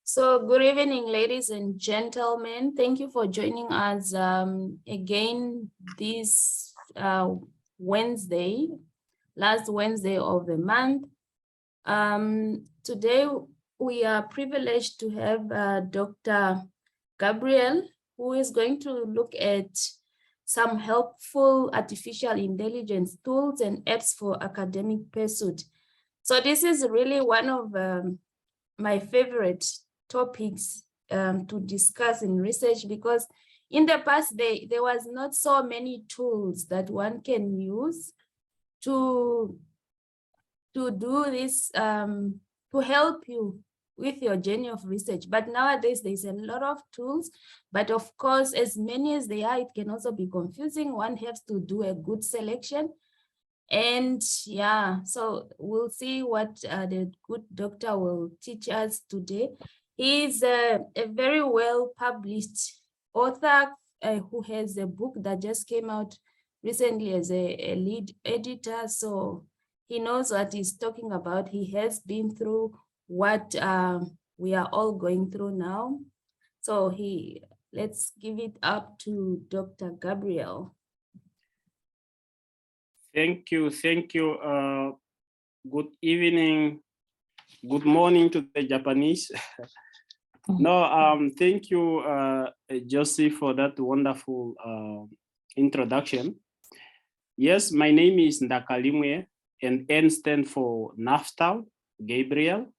So good evening, ladies and gentlemen. Thank you for joining us again this Wednesday, last Wednesday of the month. Today we are privileged to have Dr. Gabriel, who is going to look at some helpful artificial intelligence tools and apps for academic pursuit. So this is really one of my favorite topics to discuss in research, because in the past there was not so many tools that one can use to do this, to help you with your journey of research. But nowadays there's a lot of tools, but of course, as many as they are, it can also be confusing. One has to do a good selection. And yeah, so we'll see what the good doctor will teach us today. He's a very well published author who has a book that just came out recently as a lead editor. So he knows what he's talking about. He has been through what we are all going through now. So let's give it up to Dr. Gabriel. Thank you. Good evening, good morning to the Japanese. Thank you, Josie, for that wonderful introduction. Yes, my name is Ndakalimwe, and N stands for Naftal, Gabriel.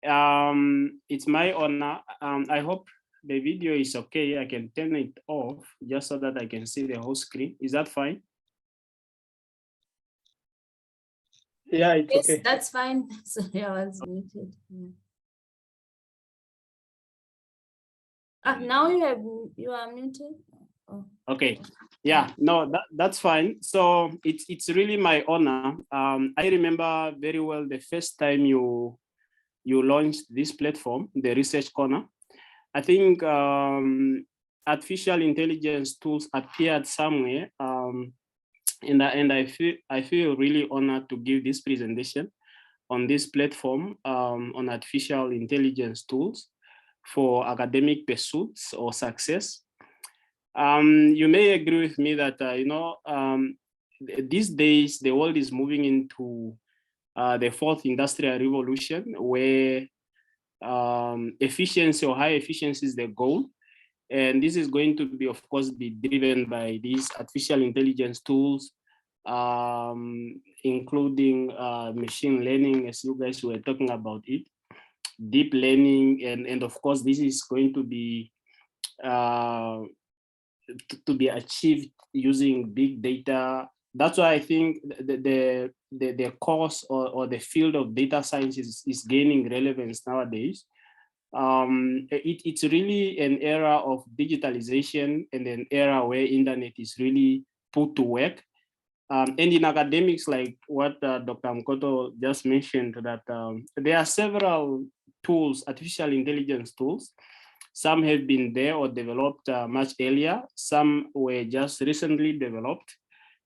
It's my honor. I hope the video is okay. I can turn it off just so that I can see the whole screen. Is that fine? Yeah, it's yes, okay. That's fine. So I was muted. Yeah. Now you are muted. Oh. Okay. Yeah. No, that's fine. So it's really my honor. I remember very well the first time you launched this platform, the Research Corner. I think artificial intelligence tools appeared somewhere. And I feel really honored to give this presentation on this platform on artificial intelligence tools for academic pursuits or success. You may agree with me that these days the world is moving into the fourth industrial revolution, where efficiency or high efficiency is the goal. And this is going to be, of course, be driven by these artificial intelligence tools, including machine learning, as you guys were talking about it, deep learning, and of course, this is going to be achieved using big data. That's why I think the course or the field of data science is gaining relevance nowadays. It's really an era of digitalization and an era where internet is really put to work. And in academics, like what Dr. Mkoto just mentioned, that there are several tools, artificial intelligence tools. Some have been there or developed much earlier. Some were just recently developed.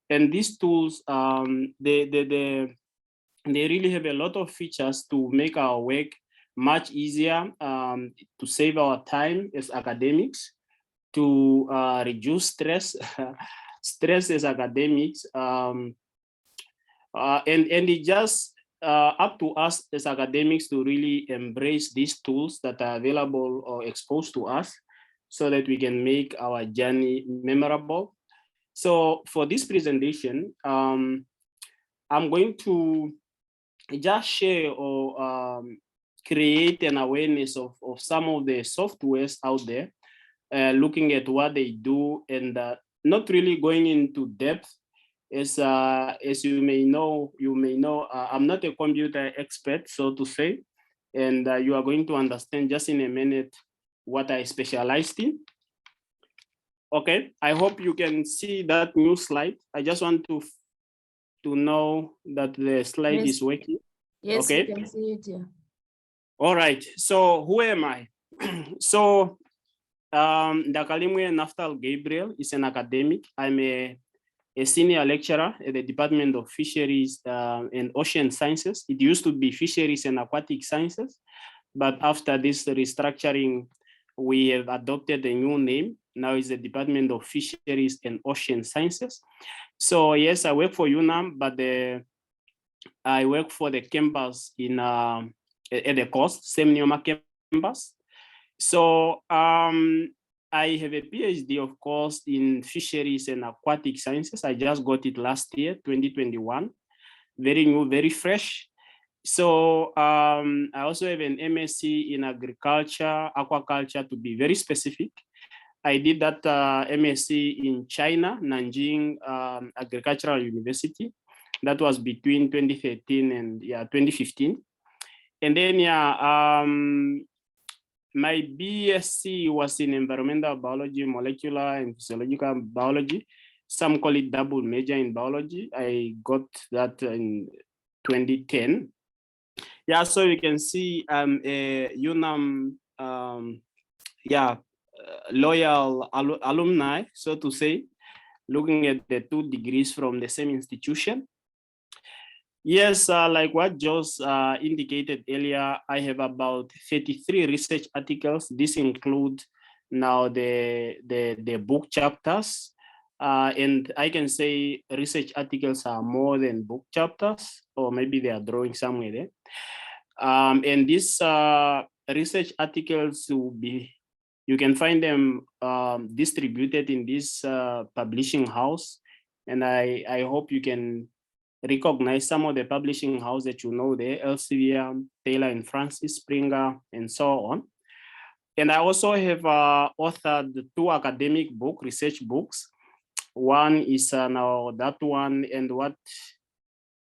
And these tools, they really have a lot of features to make our work much easier, to save our time as academics, to reduce stress, stress as academics, and it just up to us as academics to really embrace these tools that are available or exposed to us, so that we can make our journey memorable. So for this presentation, I'm going to just share or create an awareness of some of the softwares out there, looking at what they do, and not really going into depth. As you may know, I'm not a computer expert, so to say, and you are going to understand just in a minute what I specialized in. Okay, I hope you can see that new slide. I just want to know that the slide is working. Yes, okay. You can see it, yeah. All right, so who am I? So Gabriel Naftal Gabriel is an academic. I'm a senior lecturer at the Department of Fisheries and Ocean Sciences. It used to be Fisheries and Aquatic Sciences, but after this restructuring, we have adopted a new name. Now it's the Department of Fisheries and Ocean Sciences. So yes, I work for UNAM, but I work for the campus in at the coast, Semnioma campus. So I have a PhD, of course, in fisheries and aquatic sciences. I just got it last year, 2021. Very new, very fresh. So I also have an MSc in agriculture, aquaculture, to be very specific. I did that MSc in China, Nanjing Agricultural University. That was between 2013 and 2015. And then my BSc was in environmental biology, molecular and physiological biology. Some call it double major in biology. I got that in 2010. Yeah, so you can see I'm a UNAM, loyal alumni, so to say, looking at the 2 degrees from the same institution. Yes, like what Jos indicated earlier, I have about 33 research articles. This include now the book chapters. And I can say research articles are more than book chapters, or maybe they are drawing somewhere there. And these research articles will be, you can find them distributed in this publishing house. And I hope you can recognize some of the publishing house that you know there, Elsevier, Taylor and Francis, Springer, and so on. And I also have authored 2 academic research books. One is now that one, and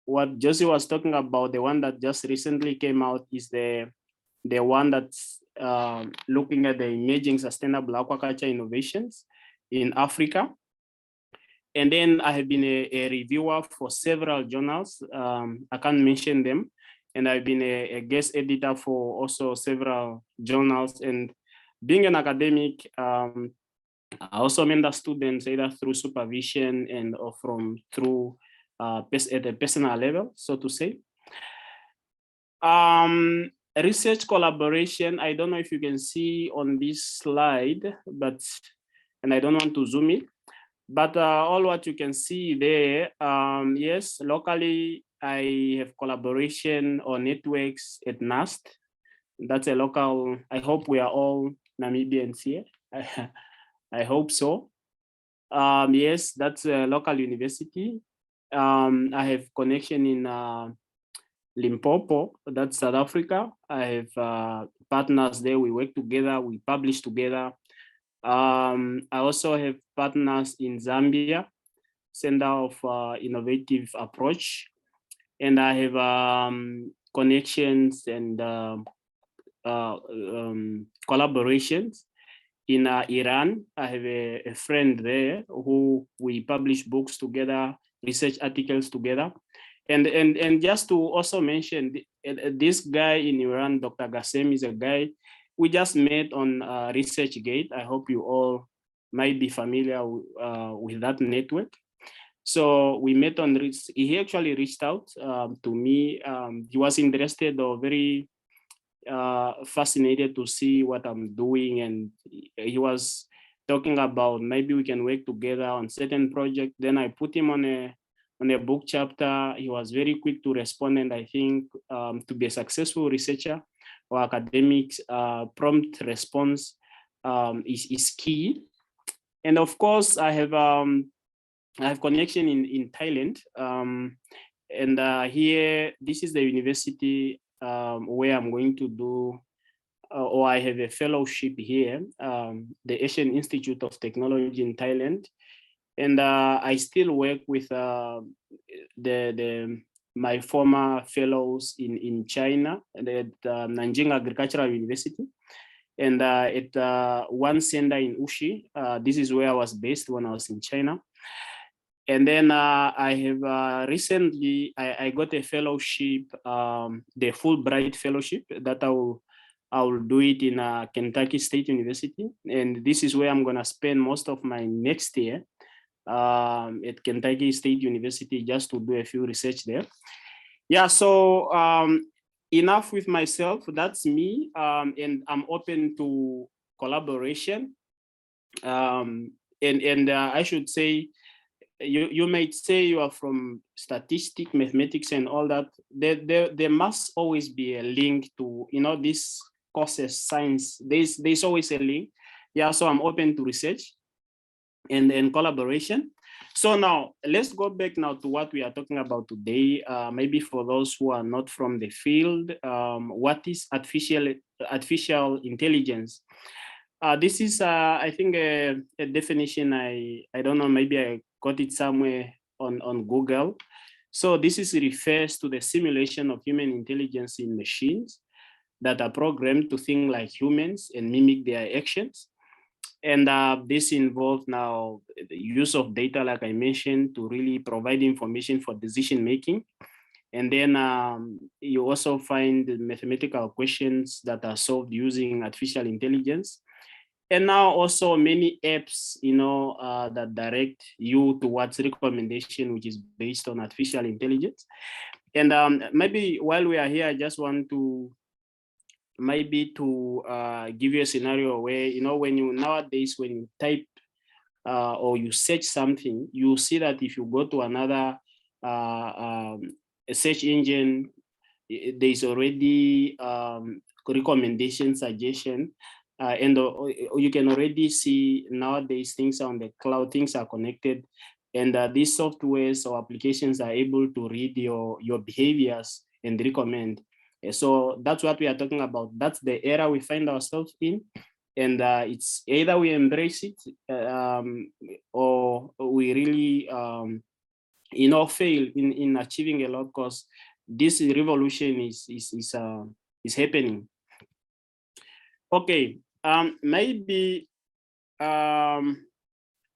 what Josie was talking about, the one that just recently came out, is the one that's looking at the emerging sustainable aquaculture innovations in Africa. And then I have been a reviewer for several journals. I can't mention them. And I've been a guest editor for also several journals. And being an academic, I also mentor students either through supervision and or through at a personal level, so to say. Research collaboration, I don't know if you can see on this slide, and I don't want to zoom in. But all what you can see there, yes, locally, I have collaboration or networks at NAST. That's a local, I hope we are all Namibians here. I hope so. Yes, that's a local university. I have connection in Limpopo, that's South Africa. I have partners there, we work together, we publish together. I also have partners in Zambia, Center of Innovative Approach, and I have connections and collaborations in Iran. I have a friend there who we publish books together, research articles together. And just to also mention, this guy in Iran, Dr. Gassem, is a guy we just met on ResearchGate. I hope you all might be familiar with that network. So we met on, he actually reached out to me. He was interested or very fascinated to see what I'm doing. And he was talking about maybe we can work together on certain project. Then I put him on a book chapter. He was very quick to respond. And I think to be a successful researcher or academics, prompt response is key. And of course, I have connection in Thailand. And here, this is the university where I'm going to do, or I have a fellowship here, the Asian Institute of Technology in Thailand. And I still work with my former fellows in China at Nanjing Agricultural University. And at one center in Ushi, this is where I was based when I was in China. And then I have recently, I got a fellowship, the Fulbright fellowship that I will do it in Kentucky State University. And this is where I'm gonna spend most of my next year at Kentucky State University, just to do a few research there. Yeah, so enough with myself. That's me, and I'm open to collaboration. And I should say, you might say you are from statistics, mathematics, and all that. There must always be a link to, this courses, science. There's always a link. Yeah, so I'm open to research and collaboration. So now let's go back now to what we are talking about today. Maybe for those who are not from the field, what is artificial intelligence? This is, I think, a definition. I don't know, maybe I got it somewhere on Google. So this refers to the simulation of human intelligence in machines that are programmed to think like humans and mimic their actions. And this involves now the use of data, like I mentioned, to really provide information for decision making. And then you also find the mathematical questions that are solved using artificial intelligence. And now also many apps, that direct you towards recommendation, which is based on artificial intelligence. And maybe while we are here, I just want to give you a scenario where, when you nowadays, when you type or you search something, you see that if you go to another a search engine, there's already recommendation, suggestion, and you can already see nowadays things on the cloud, things are connected, and these softwares or applications are able to read your behaviors and recommend. So that's what we are talking about. That's the era we find ourselves in. And it's either we embrace it or we really, fail in achieving a lot, because this revolution is happening. Okay, maybe when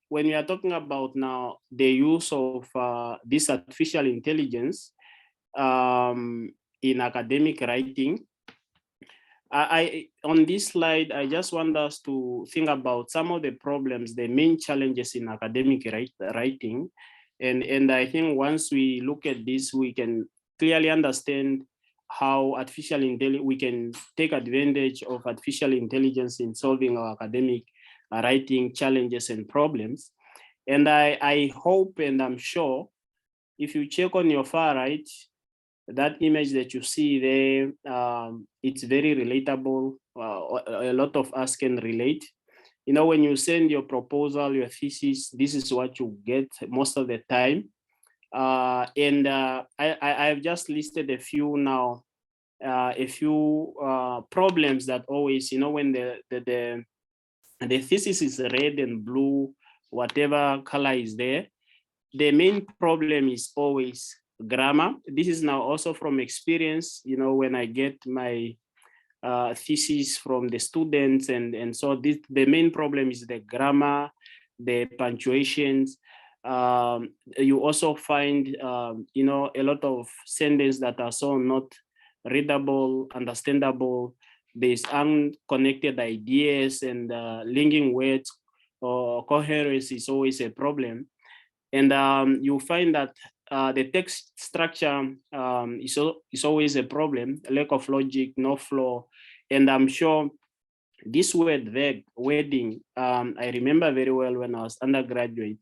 we are talking about now the use of this artificial intelligence in academic writing, I on this slide, I just want us to think about some of the problems, the main challenges in academic writing. And I think once we look at this, we can clearly understand how we can take advantage of artificial intelligence in solving our academic writing challenges and problems. And I hope and I'm sure if you check on your far right, that image that you see there, it's very relatable. A lot of us can relate. When you send your proposal, your thesis, this is what you get most of the time. I've just listed a few now, problems that always, when the thesis is red and blue, whatever color is there, the main problem is always grammar. This is now also from experience, when I get my thesis from the students, and so the main problem is the grammar, the punctuations. You also find a lot of sentences that are so not readable, understandable. There's unconnected ideas, and linking words or coherence is always a problem. And you find that the text structure is always a problem, lack of logic, no flow. And I'm sure this word wording, I remember very well when I was undergraduate.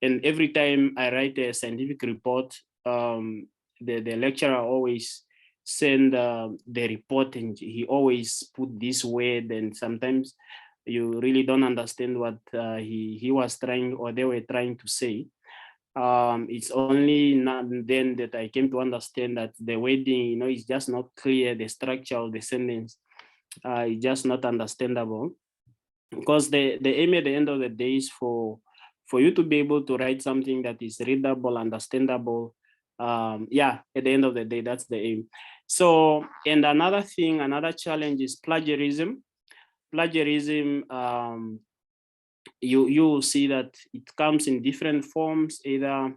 And every time I write a scientific report, the lecturer always send the report, and he always put this word, and sometimes you really don't understand what he was trying, or they were trying to say. It's only then that I came to understand that the wording, is just not clear. The structure of the sentence is just not understandable, because the aim at the end of the day is for you to be able to write something that is readable, understandable. At the end of the day, that's the aim. So, and another challenge is plagiarism. You see that it comes in different forms, either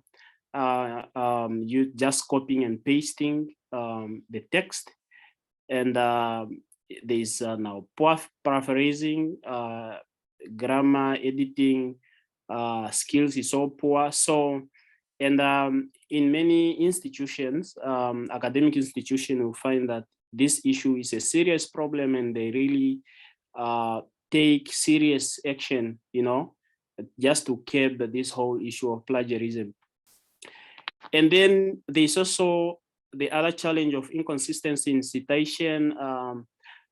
you just copying and pasting the text, and there's now paraphrasing, grammar, editing skills is so poor. So, and in many institutions, academic institutions, will find that this issue is a serious problem and they really take serious action, just to curb this whole issue of plagiarism. And then there's also the other challenge of inconsistency in citation,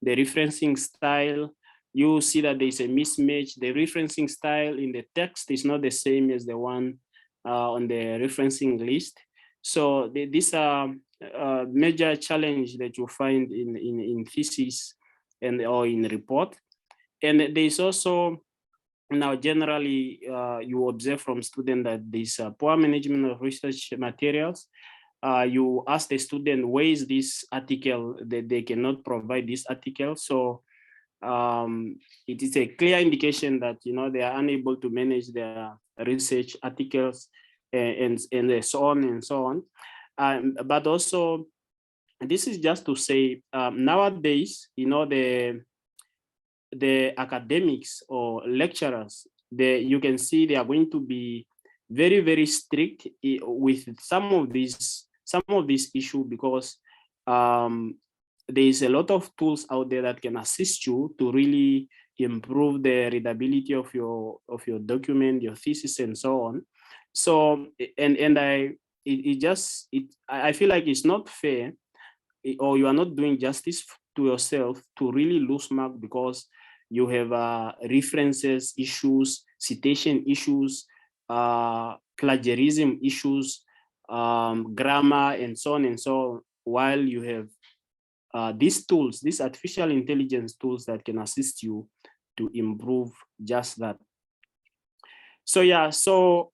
the referencing style. You see that there's a mismatch. The referencing style in the text is not the same as the one on the referencing list. So these are a major challenge that you find in thesis or in report. And there's also, now generally you observe from students that there's poor management of research materials. You ask the student, where is this article, that they cannot provide this article. So it is a clear indication that they are unable to manage their research articles and so on and so on. But also, this is just to say, nowadays, the academics or lecturers, you can see they are going to be very, very strict with some of these issues, because there is a lot of tools out there that can assist you to really improve the readability of your document, your thesis, and so on. So, I feel like it's not fair, or you are not doing justice to yourself to really lose mark because you have references issues, citation issues, plagiarism issues, grammar, and so on and so on, while you have these tools, these artificial intelligence tools that can assist you to improve just that. So yeah, so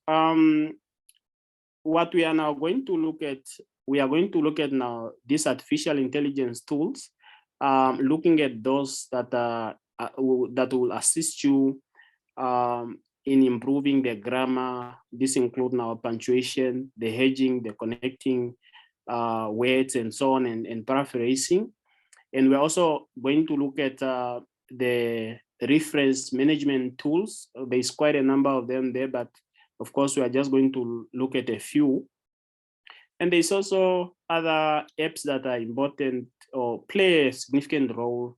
what we are now going to look at, now these artificial intelligence tools, looking at those that will assist you in improving the grammar. This includes now punctuation, the hedging, the connecting words, and so on, and paraphrasing. And we're also going to look at the reference management tools. There's quite a number of them there, but of course, we are just going to look at a few. And there's also other apps that are important or play a significant role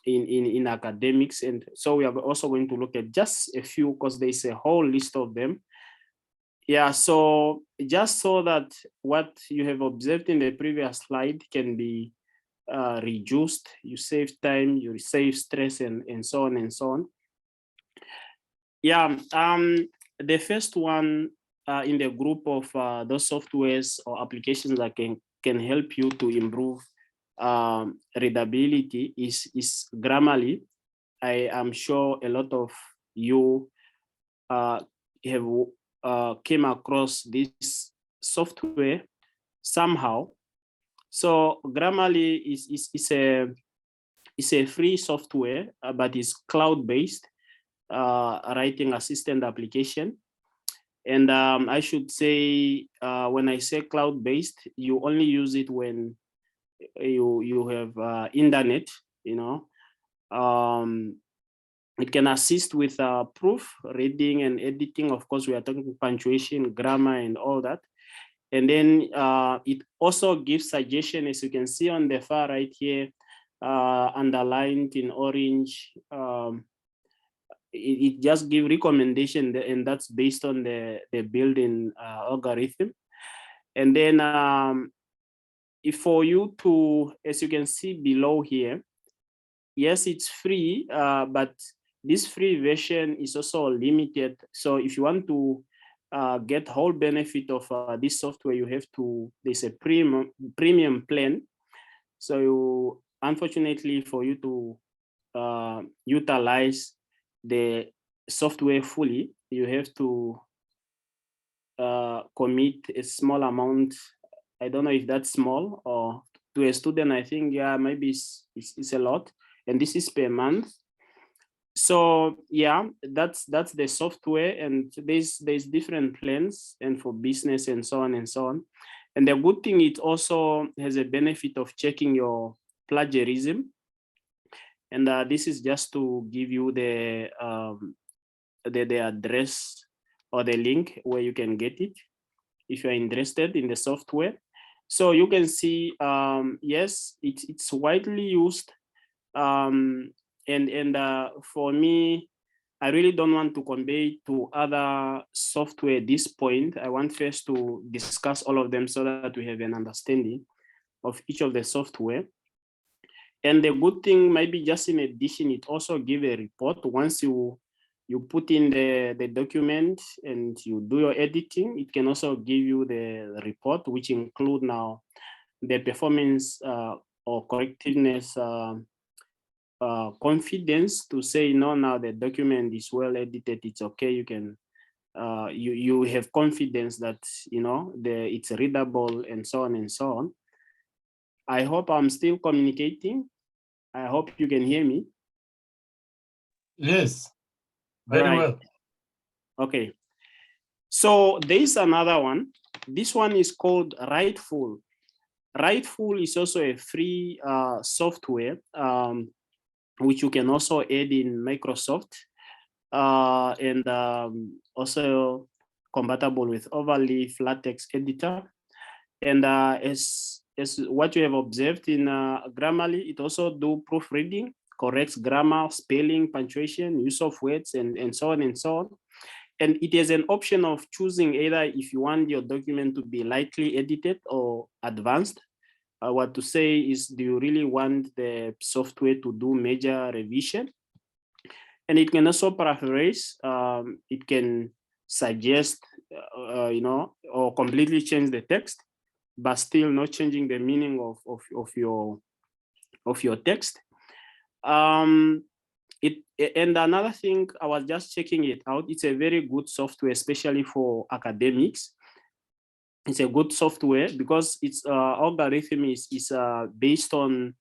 in academics. And so we are also going to look at just a few, because there's a whole list of them. Yeah, so just so that what you have observed in the previous slide can be reduced, you save time, you save stress, and so on and so on. Yeah, the first one in the group of those softwares or applications that can help you to improve readability is Grammarly. I am sure a lot of you have came across this software somehow. So Grammarly is a free software, but it's cloud-based writing assistant application. And I should say, when I say cloud-based, you only use it when you have internet, it can assist with proof reading and editing. Of course, we are talking punctuation, grammar, and all that. And then it also gives suggestion, as you can see on the far right here, underlined in orange. It just gives recommendation, and that's based on the built-in algorithm. And then if for you to, as you can see below here, yes, it's free, but this free version is also limited. So if you want to get whole benefit of this software, you have to, there's a premium plan. So unfortunately, for you to utilize the software fully, you have to commit a small amount. I don't know if that's small, or to a student, I think, yeah, maybe it's a lot. And this is per month. So yeah, that's the software, and there's different plans, and for business and so on and so on. And the good thing, it also has a benefit of checking your plagiarism. And this is just to give you the address or the link where you can get it if you're interested in the software. So you can see, yes, it's widely used. And for me, I really don't want to convey to other software at this point. I want first to discuss all of them so that we have an understanding of each of the software. And the good thing, maybe just in addition, it also give a report once you put in the document and you do your editing. It can also give you the report, which include now the performance or correctiveness confidence to say, no, now the document is well edited, it's okay, you can you have confidence that it's readable and so on and so on. I hope I'm still communicating. I hope you can hear me. Yes, very well. Okay, so there is another one. This one is called Rightful. Rightful is also a free software which you can also add in Microsoft, and also compatible with Overleaf LaTeX editor. And as what you have observed in Grammarly, it also do proofreading, corrects grammar, spelling, punctuation, use of words, and so on and so on. And it is an option of choosing either if you want your document to be lightly edited or advanced. What to say is, do you really want the software to do major revision? And it can also paraphrase. It can suggest, or completely change the text, but still not changing the meaning of your text. And another thing, I was just checking it out. It's a very good software, especially for academics. It's a good software because its algorithm is based on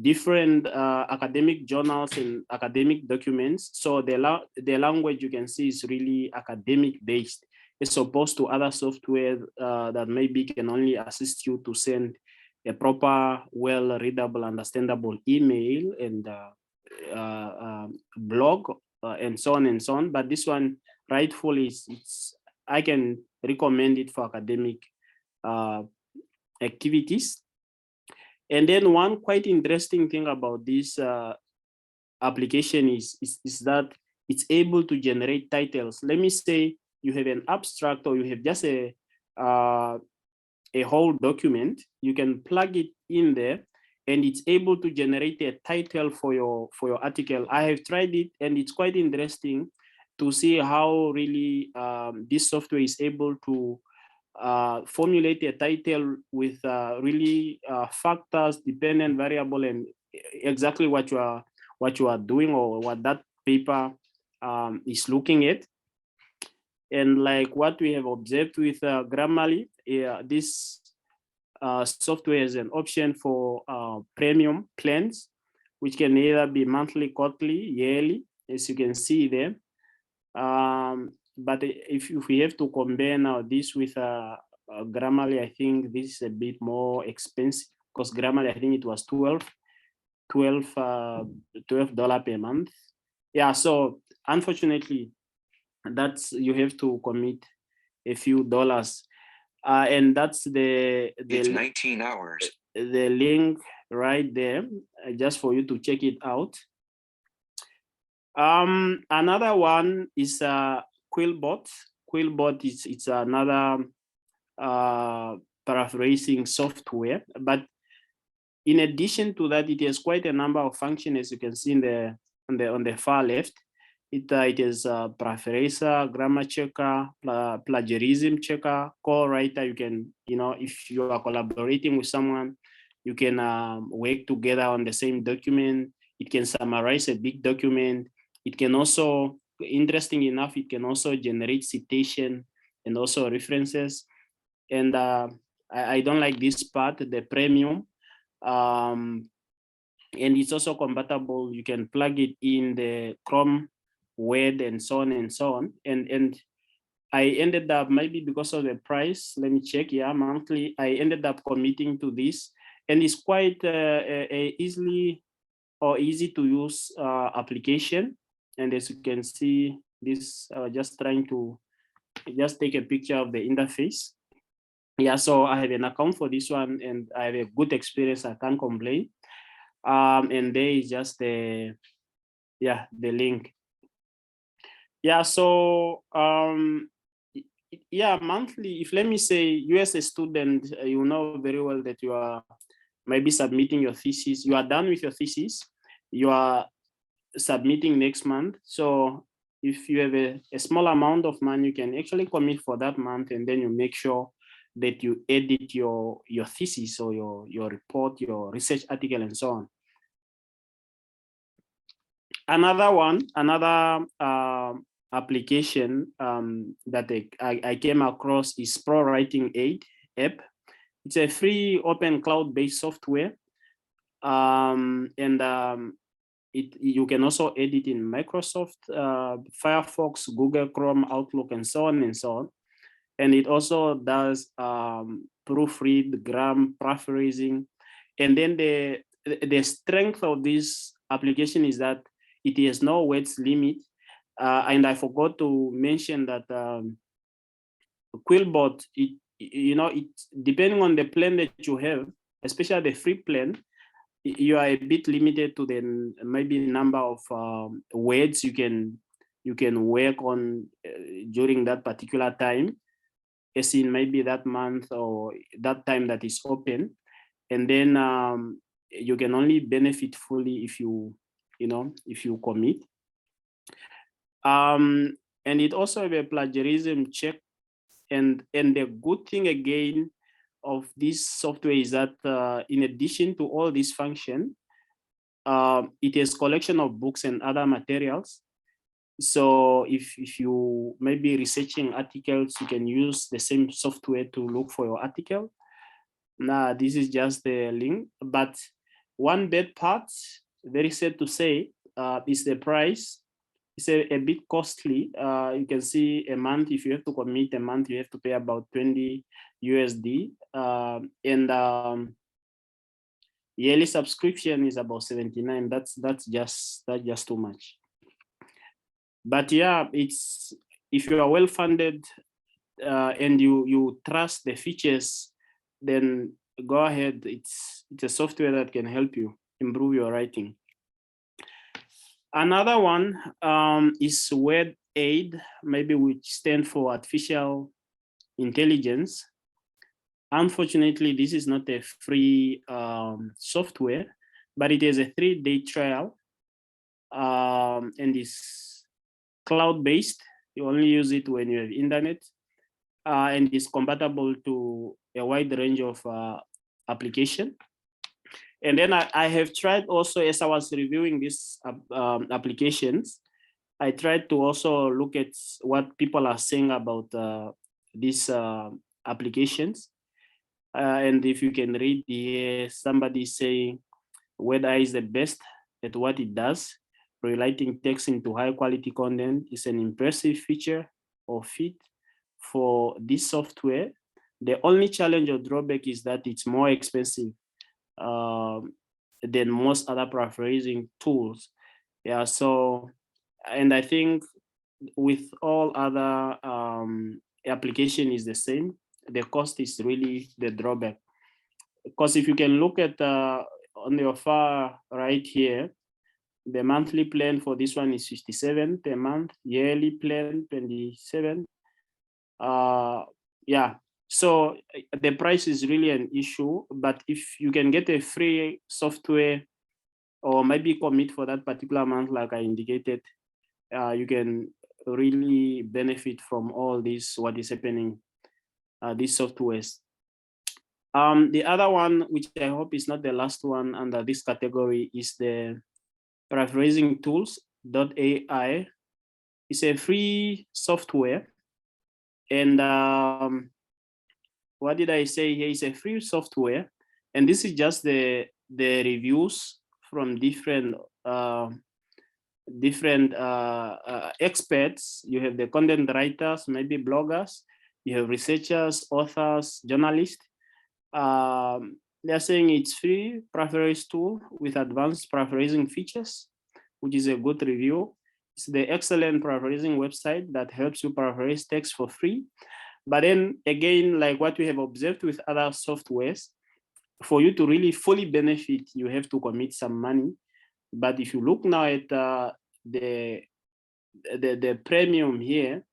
different academic journals and academic documents. So the language you can see is really academic based, as opposed to other software that maybe can only assist you to send a proper, well readable, understandable email and blog and so on and so on. But this one, Rightful, I can recommend it for academic activities. And then one quite interesting thing about this application is that it's able to generate titles. Let me say you have an abstract or you have just a whole document. You can plug it in there and it's able to generate a title for your article. I have tried it and it's quite interesting to see how really this software is able to formulate a title with really factors, dependent variable, and exactly what you are doing or what that paper is looking at. And like what we have observed with Grammarly, this software has an option for premium plans, which can either be monthly, quarterly, yearly, as you can see there. But if we have to compare now this with Grammarly, I think this is a bit more expensive because Grammarly, I think it was $12 per month. Yeah, so unfortunately, you have to commit a few dollars. And that's it's 19 hours. The link right there, just for you to check it out. Another one is Quillbot. Quillbot it's another paraphrasing software, but in addition to that, it has quite a number of functions, as you can see on the far left. It is a paraphraser, grammar checker, plagiarism checker, co-writer. You can, if you are collaborating with someone, you can work together on the same document. It can summarize a big document. It can also, interesting enough, it can also generate citation and also references. And I don't like this part, the premium. And it's also compatible. You can plug it in the Chrome, Word, and so on and so on. And I ended up, maybe because of the price, let me check, yeah, monthly, I ended up committing to this. And it's quite easy to use application. And as you can see, this just trying to just take a picture of the interface. Yeah, so I have an account for this one and I have a good experience. I can't complain. And there is just the link. Yeah, so yeah, monthly, if let me say you as a student, you know very well that you are maybe submitting your thesis, you are done with your thesis, you are submitting next month. So if you have a small amount of money, you can actually commit for that month, and then you make sure that you edit your thesis or your report, your research article, and so on. Another application that I came across is Pro Writing Aid app. It's a free open cloud-based software, you can also edit in Microsoft, Firefox, Google Chrome, Outlook, and so on and so on. And it also does proofread, grammar, paraphrasing. And then the strength of this application is that it has no words limit. And I forgot to mention that Quillbot, it's depending on the plan that you have, especially the free plan, you are a bit limited to the maybe number of words you can work on during that particular time, as in maybe that month or that time that is open. And then you can only benefit fully if you commit. And it also have a plagiarism check. And the good thing again of this software is that in addition to all this function, it has collection of books and other materials. So if you may be researching articles, you can use the same software to look for your article. Now, this is just the link. But one bad part, very sad to say, is the price. It's a bit costly. You can see a month, if you have to commit a month, you have to pay about 20 USD. Yearly subscription is about 79. That's just too much. But yeah, it's, if you are well funded and you trust the features, then go ahead. It's a software that can help you improve your writing. Another one is Word Aid, maybe which stands for artificial intelligence. Unfortunately, this is not a free software, but it is a 3-day trial and is cloud-based. You only use it when you have internet, and is compatible to a wide range of application. And then I have tried also, as I was reviewing these applications, I tried to also look at what people are saying about these applications. And if you can read here, somebody saying WordAI is the best at what it does. Relating text into high quality content is an impressive feature or fit for this software. The only challenge or drawback is that it's more expensive than most other paraphrasing tools. Yeah, so, and I think with all other application is the same. The cost is really the drawback. Because if you can look at on your far right here, the monthly plan for this one is 57 per month, yearly plan 27. Yeah, so the price is really an issue, but if you can get a free software or maybe commit for that particular month, like I indicated, you can really benefit from all this, what is happening, these softwares. The other one, which I hope is not the last one under this category, is the paraphrasing tools.ai. It's a free software. And what did I say here? It's a free software. And this is just the reviews from different experts. You have the content writers, maybe bloggers. You have researchers, authors, journalists. They're saying it's free paraphrase tool with advanced paraphrasing features, which is a good review. It's the excellent paraphrasing website that helps you paraphrase text for free. But then again, like what we have observed with other softwares, for you to really fully benefit, you have to commit some money. But if you look now at the premium here,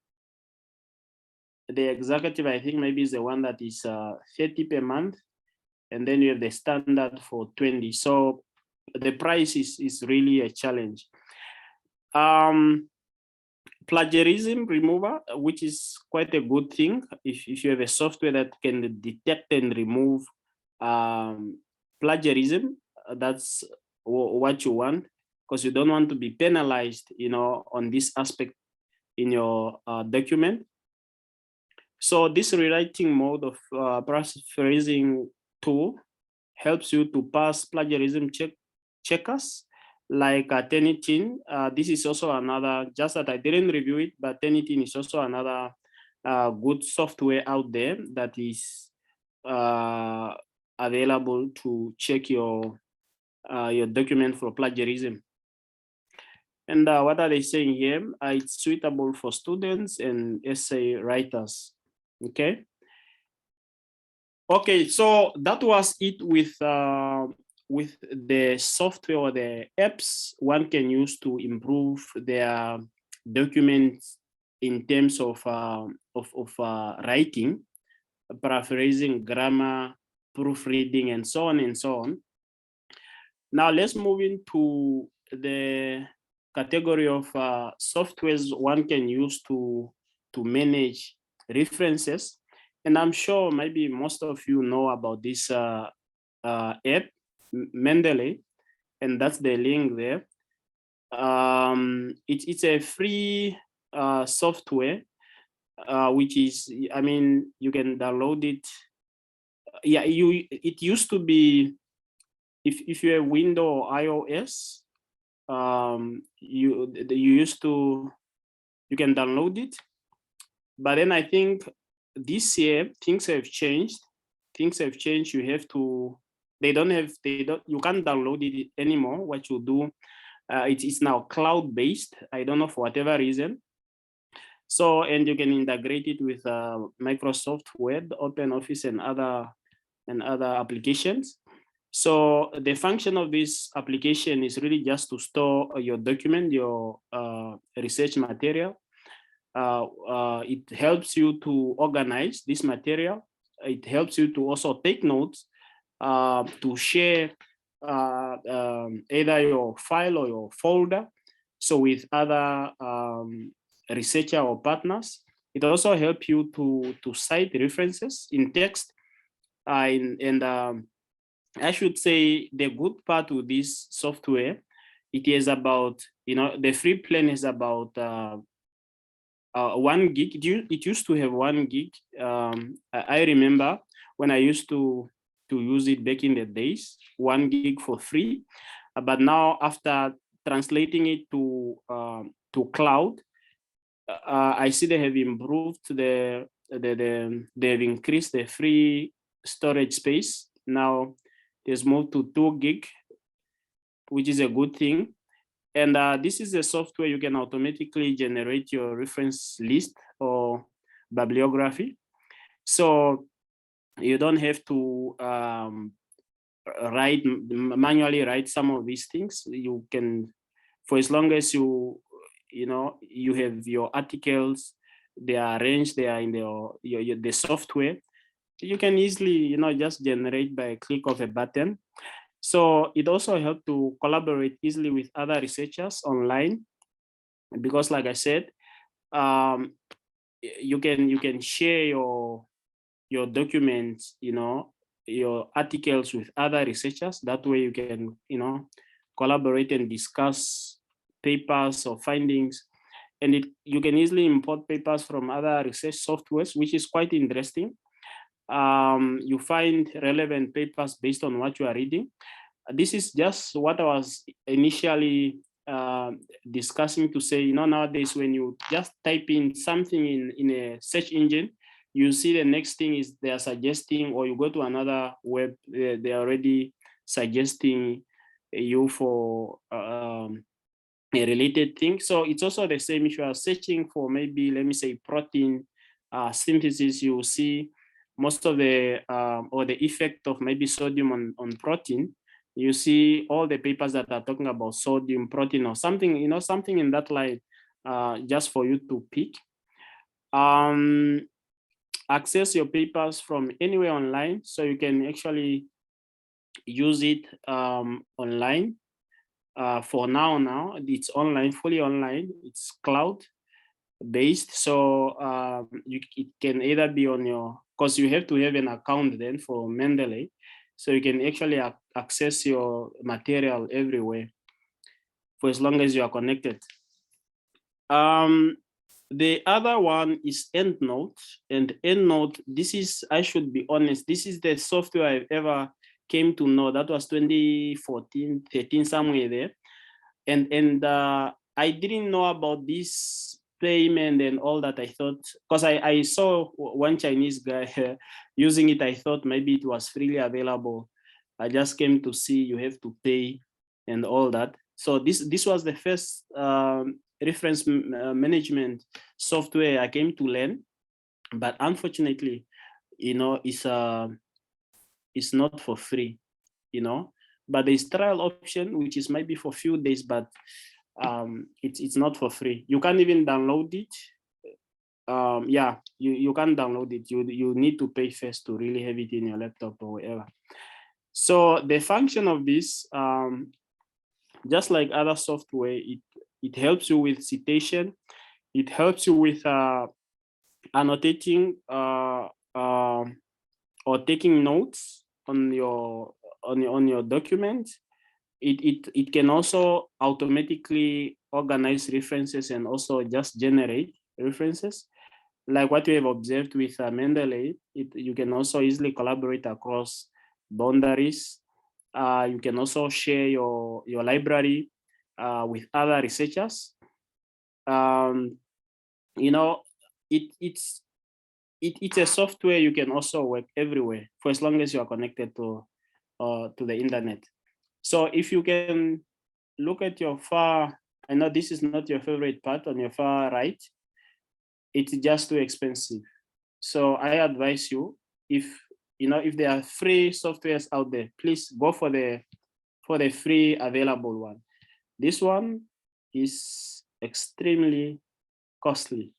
the executive, I think maybe is the one that is 30 per month. And then you have the standard for 20. So the price is really a challenge. Plagiarism remover, which is quite a good thing. If you have a software that can detect and remove plagiarism, that's what you want, because you don't want to be penalized, on this aspect in your document. So this rewriting mode of paraphrasing tool helps you to pass plagiarism checkers like Tenitin. This is also another, just that I didn't review it, but Tenitin is also another good software out there that is available to check your document for plagiarism. And what are they saying here? It's suitable for students and essay writers. Okay. Okay, so that was it with the software or the apps one can use to improve their documents in terms of writing, paraphrasing, grammar, proofreading, and so on and so on. Now let's move into the category of softwares one can use to manage references. And I'm sure maybe most of you know about this app, Mendeley, and that's the link there. It's a free software, which is, I mean, you can download it. Yeah, it used to be, if you have Windows or iOS, you can download it. But then I think this year things have changed. You have to, you can't download it anymore. What you do, it's now cloud-based. I don't know, for whatever reason. So, and you can integrate it with Microsoft Word, OpenOffice, and other applications. So the function of this application is really just to store your document, your research material. It helps you to organize this material. It helps you to also take notes, to share either your file or your folder, so with other researcher or partners. It also helps you to cite references in text, and I should say the good part with this software, it is about, the free plan is about 1 gig. It used to have 1 gig. I remember when I used to use it back in the days, 1 gig for free. But now, after translating it to cloud, I see they have improved they've increased the free storage space. Now there's moved to 2 gig, which is a good thing. And this is a software you can automatically generate your reference list or bibliography. So you don't have to manually write some of these things. You can, for as long as you have your articles, they are arranged, they are in the software, you can easily, just generate by a click of a button. So it also helps to collaborate easily with other researchers online, because, like I said, you can share your documents, your articles with other researchers. That way you can, collaborate and discuss papers or findings. And you can easily import papers from other research softwares, which is quite interesting. You find relevant papers based on what you are reading. This is just what I was initially discussing, to say, nowadays when you just type in something in a search engine, you see the next thing is they are suggesting, or you go to another web, they are already suggesting you for a related thing. So it's also the same if you are searching for, maybe, let me say, protein synthesis, you will see most of the or the effect of maybe sodium on protein. You see all the papers that are talking about sodium, protein, or something, something in that line, just for you to pick. Access your papers from anywhere online, so you can actually use it online. For now, it's online, fully online. It's cloud based, so it can either be on your, because you have to have an account then for Mendeley, so you can actually access your material everywhere for as long as you are connected. The other one is EndNote, and EndNote, this is, I should be honest, this is the software I've ever came to know. That was 2014, 13, somewhere there. And I didn't know about this payment and all that. I thought, because I saw one Chinese guy using it, I thought maybe it was freely available. I just came to see you have to pay and all that. So this was the first reference management software I came to learn, but unfortunately, it's not for free, but there's trial option, which is maybe for a few days, but it's not for free. You can't even download it. Yeah, you can't download it. You need to pay first to really have it in your laptop or whatever. So the function of this, just like other software, it helps you with citation. It helps you with annotating or taking notes on your document. It can also automatically organize references and also just generate references. Like what we have observed with Mendeley, you can also easily collaborate across boundaries. You can also share your library with other researchers. It's a software you can also work everywhere for as long as you are connected to the internet. So if you can look at your far, I know this is not your favorite part, on your far right, it's just too expensive. So I advise you, if there are free softwares out there, please go for the free available one. This one is extremely costly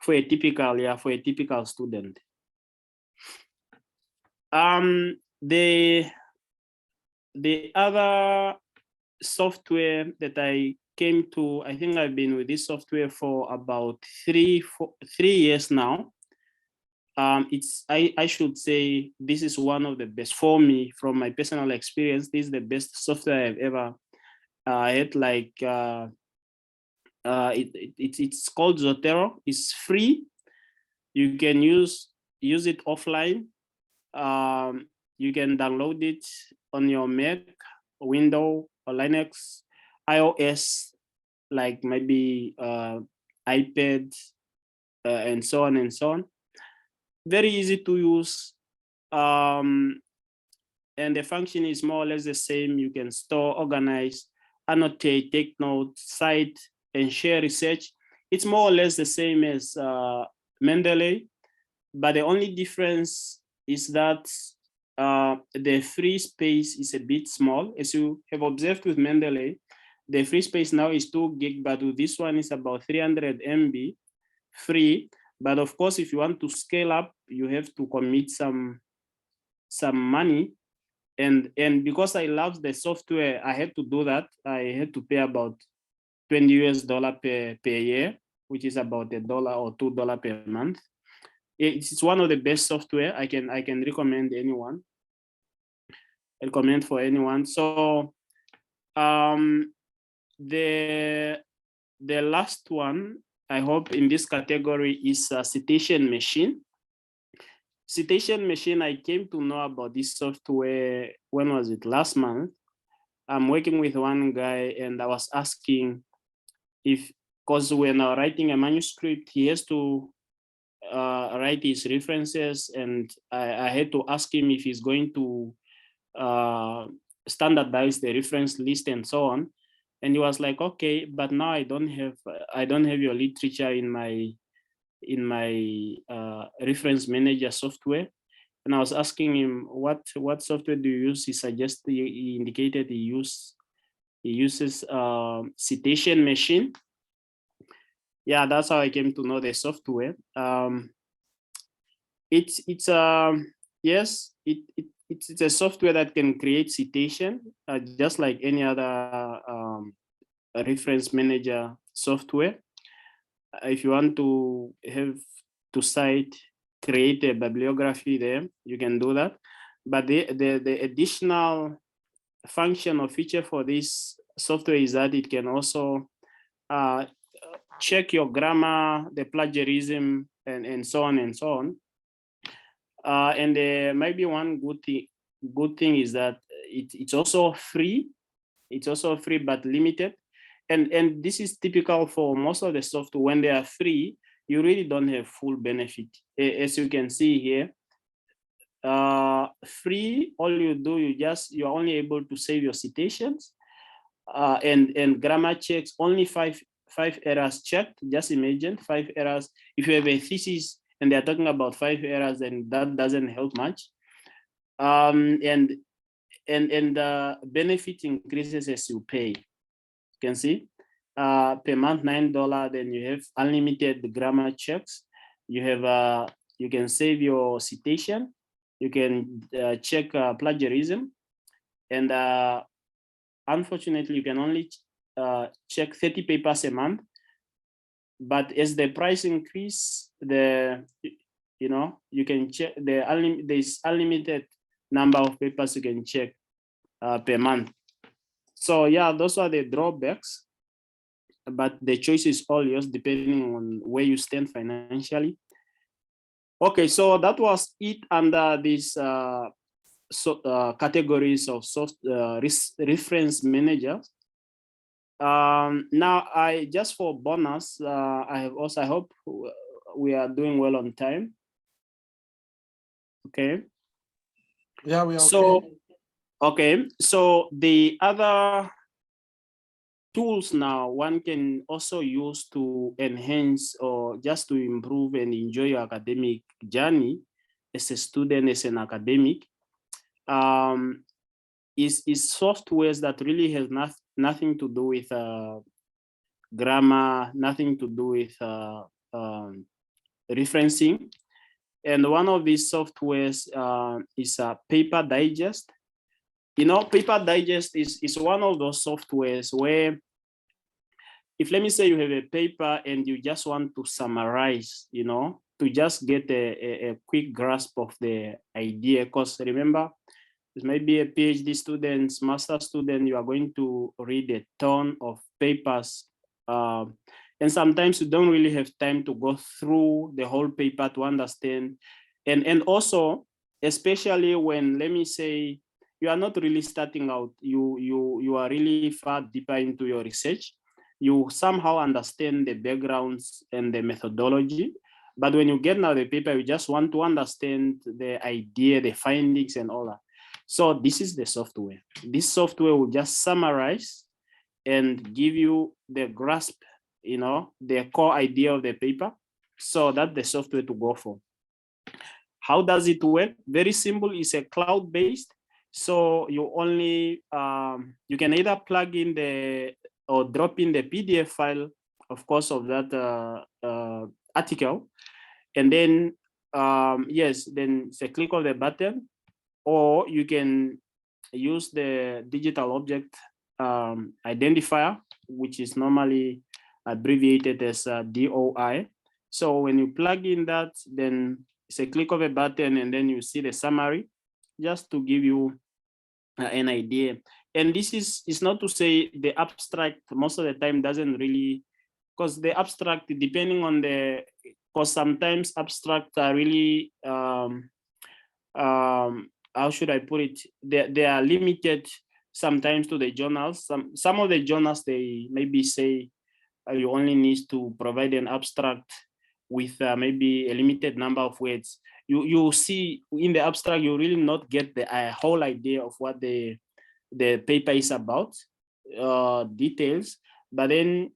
for a typical student. The other software that I came to, I think I've been with this software for about 3 years now. I should say this is one of the best for me, from my personal experience. This is the best software I've ever had. Like it's called Zotero. It's free. You can use it offline. You can download it on your Mac, Windows, or Linux, iOS, like maybe iPad, and so on and so on. Very easy to use, and the function is more or less the same. You can store, organize, annotate, take notes, cite, and share research. It's more or less the same as Mendeley, but the only difference is that the free space is a bit small. As you have observed with Mendeley, the free space now is 2 gig, but with this one is about 300 MB free. But of course, if you want to scale up, you have to commit some money. And because I love the software, I had to do that. I had to pay about $20 per year, which is about $1 or $2 per month. It's one of the best software I can recommend anyone. I recommend for anyone. So the last one, I hope, in this category is Citation Machine. Citation Machine, I came to know about this software, when was it? Last month. I'm working with one guy and I was asking if, because when writing a manuscript, he has to write his references, and I had to ask him if he's going to standardize the reference list and so on. And he was like, okay, but now I don't have your literature in my in my reference manager software. And I was asking him what software do you use. He suggested, he indicated he uses citation machine. Yeah, that's how I came to know the software. It's a software that can create citation just like any other reference manager software. If you want to have to cite, create a bibliography there, you can do that. But the additional function or feature for this software is that it can also check your grammar, the plagiarism, and so on and so on. And maybe one good thing is that it's also free. It's also free but limited. And this is typical for most of the software. When they are free, you really don't have full benefit. As you can see here, free, all you do, you're only able to save your citations and grammar checks, only five errors checked. Just imagine 5 errors. If you have a thesis and they're talking about 5 errors, then that doesn't help much. And the benefit increases as you pay. You can see per month $9, then you have unlimited grammar checks. You have you can save your citation. You can check plagiarism, and unfortunately, you can only check 30 papers a month. But as the price increase, you can check there's unlimited number of papers you can check per month. So yeah, those are the drawbacks, but the choice is all yours depending on where you stand financially. Okay, so that was it under these categories of reference managers. Now, just for bonus, I hope we are doing well on time. Okay. Yeah, we are okay. So the other tools now one can also use to enhance or just to improve and enjoy your academic journey as a student, as an academic, is softwares that really has nothing to do with grammar, nothing to do with referencing. And one of these softwares is a Paper Digest. Paper Digest is one of those softwares where, if let me say you have a paper and you just want to summarize, to just get a quick grasp of the idea, because remember, this may be a PhD student, master student, you are going to read a ton of papers. And sometimes you don't really have time to go through the whole paper to understand. And also, especially when, let me say, you are not really starting out, you are really far deeper into your research. You somehow understand the backgrounds and the methodology. But when you get now the paper, you just want to understand the idea, the findings and all that. So this is the software. This software will just summarize and give you the grasp, the core idea of the paper. So that's the software to go for. How does it work? Very simple. It's a cloud-based. So you only, you can either plug in or drop in the PDF file, of course, of that article. And then, yes, then it's a click of the button, or you can use the digital object identifier, which is normally abbreviated as DOI. So when you plug in that, then it's a click of a button, and then you see the summary, just to give you an idea. And this is not to say the abstract most of the time doesn't really, because the abstract, depending on because sometimes abstracts are really, how should I put it? They are limited sometimes to the journals. Some of the journals, they maybe say you only need to provide an abstract with maybe a limited number of words. You see in the abstract, you really not get the whole idea of what the paper is about, details. But then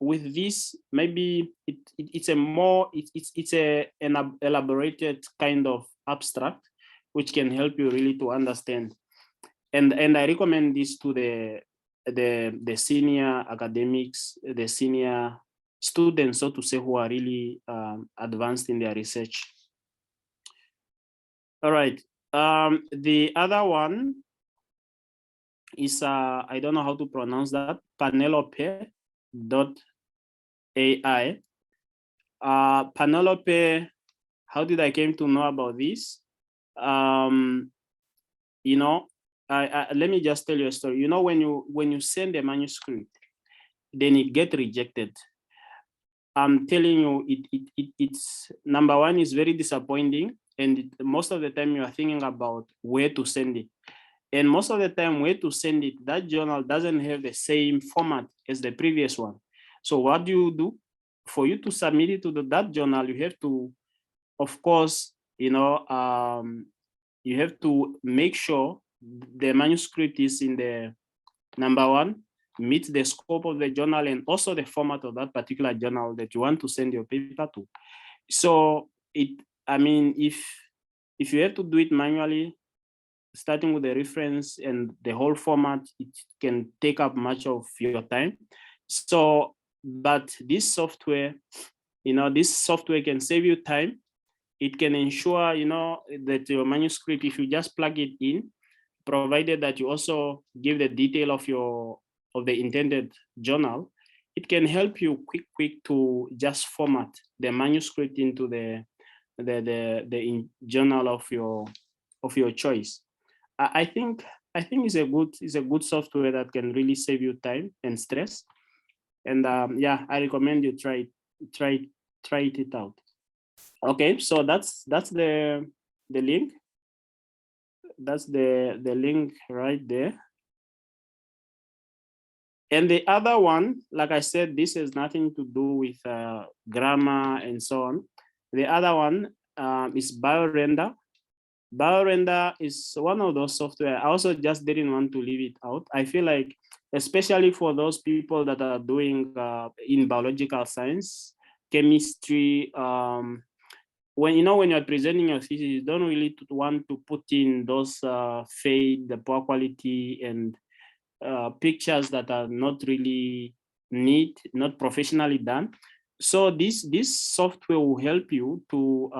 with this, maybe it's a more an elaborated kind of abstract, which can help you really to understand. And I recommend this to the senior academics, the senior students, so to say, who are really advanced in their research. All right. The other one is I don't know how to pronounce that, Penelope.ai. Penelope, how did I came to know about this? You know, let me just tell you a story. You know, when you send a manuscript, then it get rejected. I'm telling you, it's number one, is very disappointing, and most of the time you are thinking about where to send it. And most of the time, where to send it, that journal doesn't have the same format as the previous one. So what do you do? For you to submit it to that journal, you have to, of course, you have to make sure the manuscript is in the, number one, meets the scope of the journal and also the format of that particular journal that you want to send your paper to. So I mean, if you have to do it manually, starting with the reference and the whole format, it can take up much of your time. So, but this software, this software can save you time. It can ensure, that your manuscript, if you just plug it in, provided that you also give the detail of the intended journal, it can help you quick to just format the manuscript into the journal of your choice. I think it's a good software that can really save you time and stress. And yeah, I recommend you try it out. Okay, so that's the link. That's the link right there. And the other one, like I said, this has nothing to do with grammar and so on. The other one is BioRender. BioRender is one of those software. I also just didn't want to leave it out. I feel like, especially for those people that are doing in biological science, chemistry, when you're presenting your thesis, you don't really want to put in those fade, the poor quality, and pictures that are not really neat, not professionally done. So this software will help you to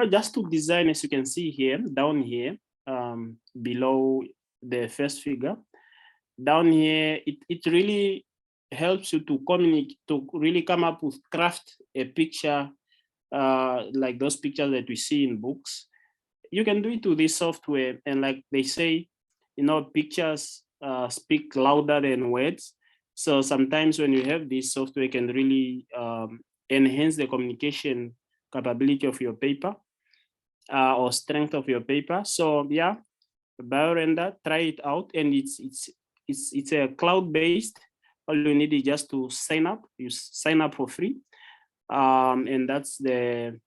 just to design, as you can see here, down here, below the first figure, down here, it really helps you to communicate, to really come up with, craft a picture like those pictures that we see in books. You can do it to this software, and like they say, pictures speak louder than words. So sometimes when you have this software, it can really enhance the communication capability of your paper or strength of your paper. So yeah, BioRender, try it out, and it's a cloud-based. All you need is just to sign up. You sign up for free, and that's the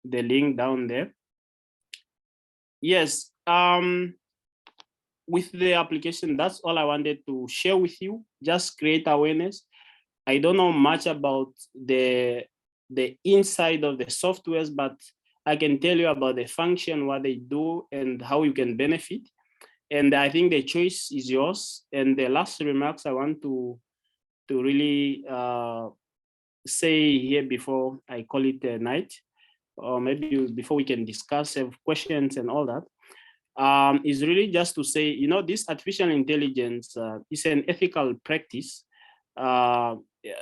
link down there. Yes. With the application, that's all I wanted to share with you. Just create awareness. I don't know much about the inside of the softwares, but I can tell you about the function, what they do, and how you can benefit. And I think the choice is yours. And the last remarks I want to really say here before I call it a night, or maybe before we can discuss, have questions and all that, is really just to say, this artificial intelligence is an ethical practice.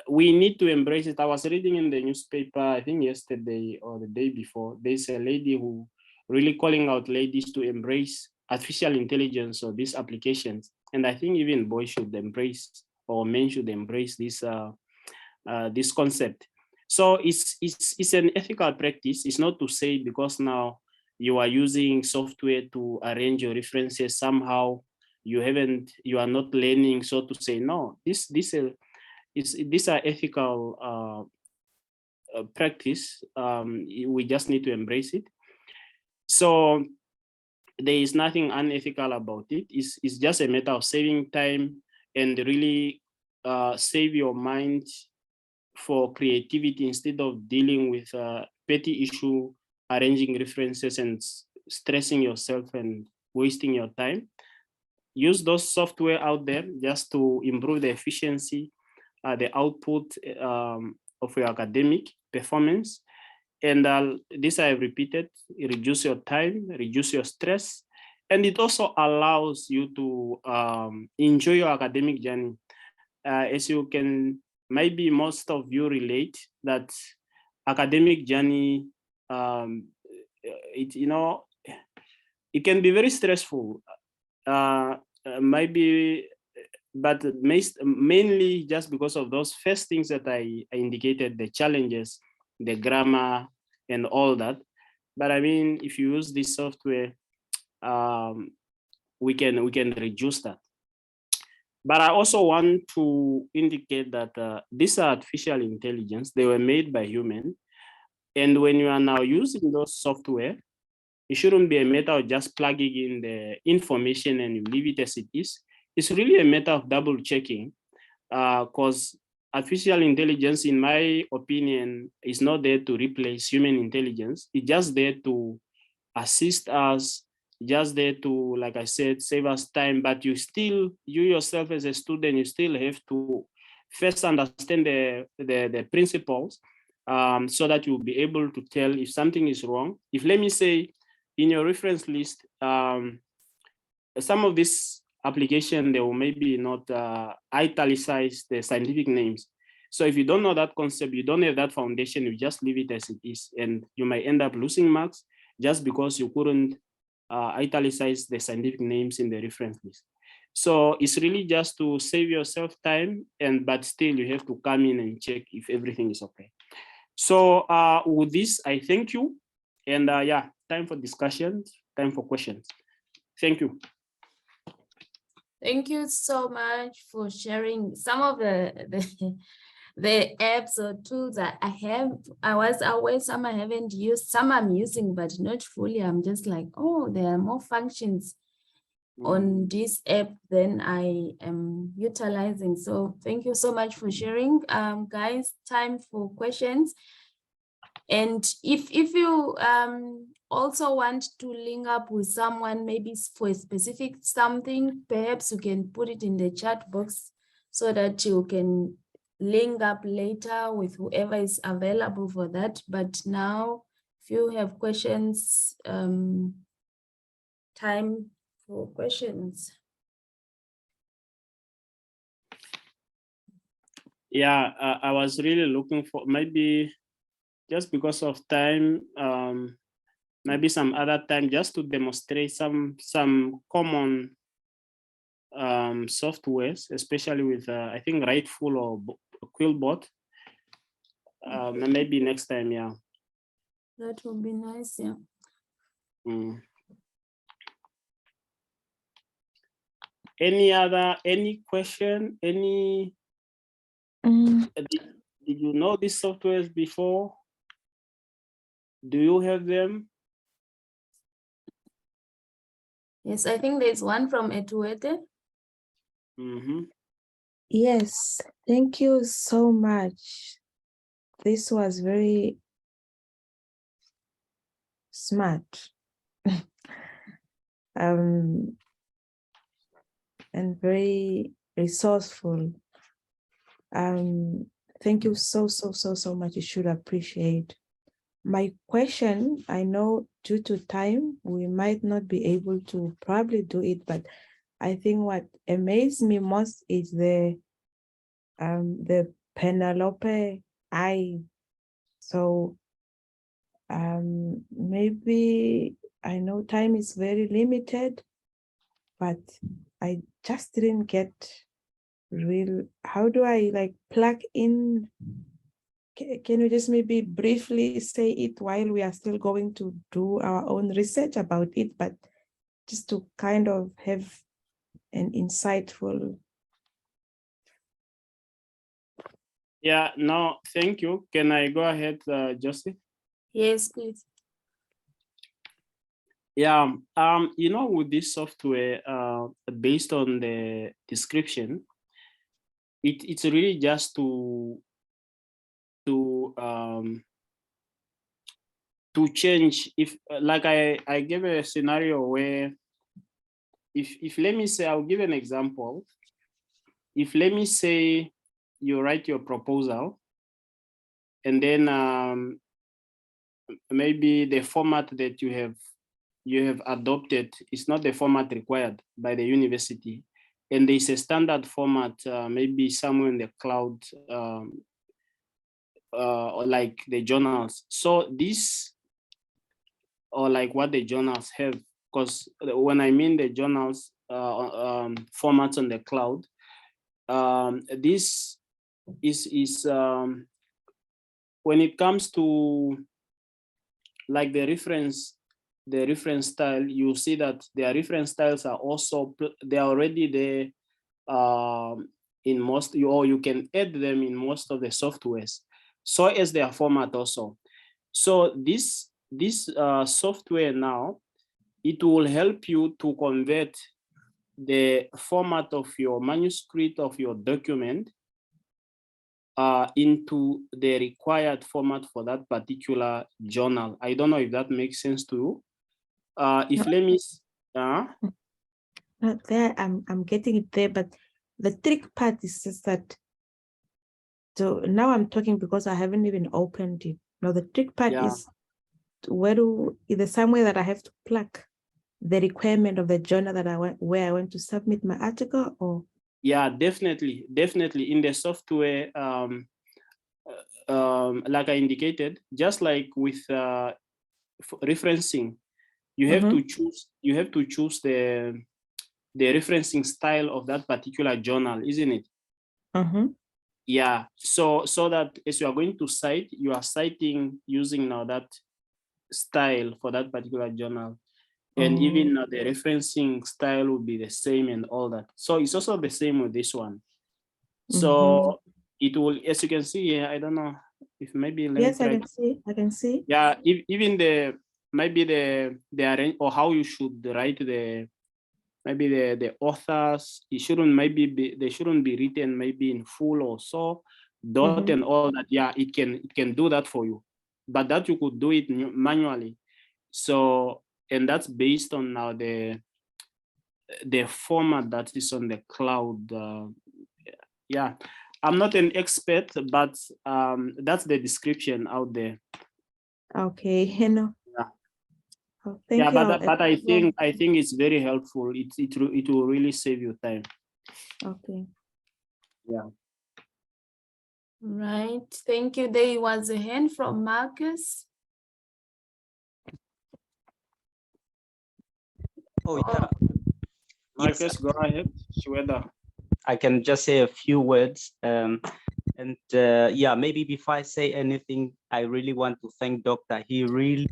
We need to embrace it. I was reading in the newspaper, I think yesterday or the day before, there's a lady who really calling out ladies to embrace artificial intelligence or these applications. And I think even boys should embrace, or men should embrace this concept. So it's an ethical practice. It's not to say because now you are using software to arrange your references, somehow you are not learning, so to say. No, these are ethical practice. We just need to embrace it. So there is nothing unethical about it. It's just a matter of saving time and really save your mind for creativity instead of dealing with petty issue, arranging references and stressing yourself and wasting your time. Use those software out there just to improve the efficiency, the output of your academic performance. And this I have repeated, reduce your time, reduce your stress, and it also allows you to enjoy your academic journey. As you can, maybe most of you relate that academic journey, it can be very stressful. Maybe, but mainly just because of those first things that I indicated, the challenges, the grammar, and all that. But I mean, if you use this software, we can reduce that. But I also want to indicate that these are artificial intelligence. They were made by humans. And when you are now using those software, it shouldn't be a matter of just plugging in the information and you leave it as it is. It's really a matter of double checking, because artificial intelligence, in my opinion, is not there to replace human intelligence. It's just there to assist us, just there to, like I said, save us time. But you yourself as a student, you still have to first understand the principles, so that you'll be able to tell if something is wrong. If, let me say, in your reference list, some of this application, they will maybe not italicize the scientific names. So if you don't know that concept, you don't have that foundation, you just leave it as it is, and you might end up losing marks just because you couldn't italicize the scientific names in the reference list. So it's really just to save yourself time, but still you have to come in and check if everything is okay. So with this, I thank you. And yeah, time for discussion, time for questions. Thank you. Thank you so much for sharing some of the apps or tools that I have. I was aware some I haven't used, some I'm using, but not fully. I'm just like, oh, there are more functions on this app than I am utilizing. So thank you so much for sharing. Guys, time for questions. And if you also want to link up with someone, maybe for a specific something, perhaps you can put it in the chat box so that you can link up later with whoever is available for that. But now, if you have questions, time for questions. Yeah, I was really looking for, maybe just because of time, maybe some other time, just to demonstrate some common softwares, especially with I think Rightful or Quillbot. Maybe next time, yeah. That would be nice, yeah. Any question? Did you know these softwares before? Do you have them? Yes, I think there's one from Etuete. Yes, thank you so much. This was very smart. And very resourceful. Thank you so much. You should appreciate. My question, I know due to time, we might not be able to probably do it, but I think what amazed me most is the Penelope I. So maybe I know time is very limited, but I just didn't get real. How do I like plug in? Can you just maybe briefly say it while we are still going to do our own research about it, but just to kind of have an insightful. Yeah, no, thank you. Can I go ahead, Josie? Yes, please. Yeah, with this software, based on the description, it's really just to change. If like I gave a scenario where if let me say, I'll give an example. If let me say you write your proposal, and then maybe the format that you have adopted is not the format required by the university, and there's a standard format, maybe somewhere in the cloud, or like the journals. So this, or like what the journals have, because when I mean the journals formats on the cloud, this is when it comes to like the reference style, you see that their reference styles are also, they are already there in most, or you can add them in most of the softwares, so as their format also. So this software now, it will help you to convert the format of your manuscript, of your document, into the required format for that particular journal. I don't know if that makes sense to you. If let me, Not there, I'm getting it there, but the trick part is just that. So now I'm talking because I haven't even opened it. Now the trick part Yeah. is is there somewhere that I have to plug the requirement of the journal that where I want to submit my article, or? Yeah, definitely in the software, like I indicated, just like with referencing, you have to choose the referencing style of that particular journal, isn't it? Yeah, so that as you are going to cite, you are citing using now that style for that particular journal, and even the referencing style will be the same and all that. So it's also the same with this one. So it will, as you can see here, I don't know if maybe let Yes, me try. I can see. Yeah, even the maybe the arrange, or how you should write the, maybe the authors, it shouldn't they shouldn't be written maybe in full or so, dot and all that. Yeah, it can do that for you, but that you could do it manually. So, and that's based on now the format that is on the cloud. Yeah, I'm not an expert, but that's the description out there. Okay, yeah. Oh, thank you. But I think it's very helpful. It will really save you time. Okay. Yeah. Right. Thank you. There was a hand from Marcus. Oh yeah. Marcus, Yes, go ahead. Shweta. I can just say a few words. And yeah, maybe before I say anything, I really want to thank Doctor. He really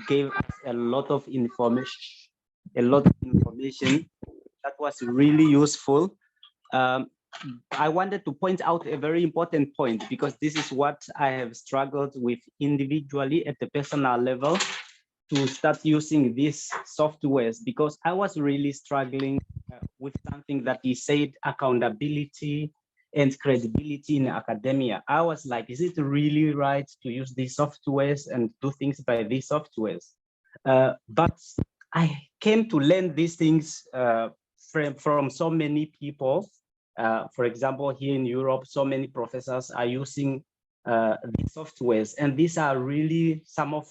gave us a lot of information that was really useful. I wanted to point out a very important point, because this is what I have struggled with individually at the personal level, to start using these softwares, because I was really struggling with something that he said, accountability and credibility in academia. I was like, is it really right to use these softwares and do things by these softwares? But I came to learn these things from so many people. For example, here in Europe, so many professors are using these softwares, and these are really some of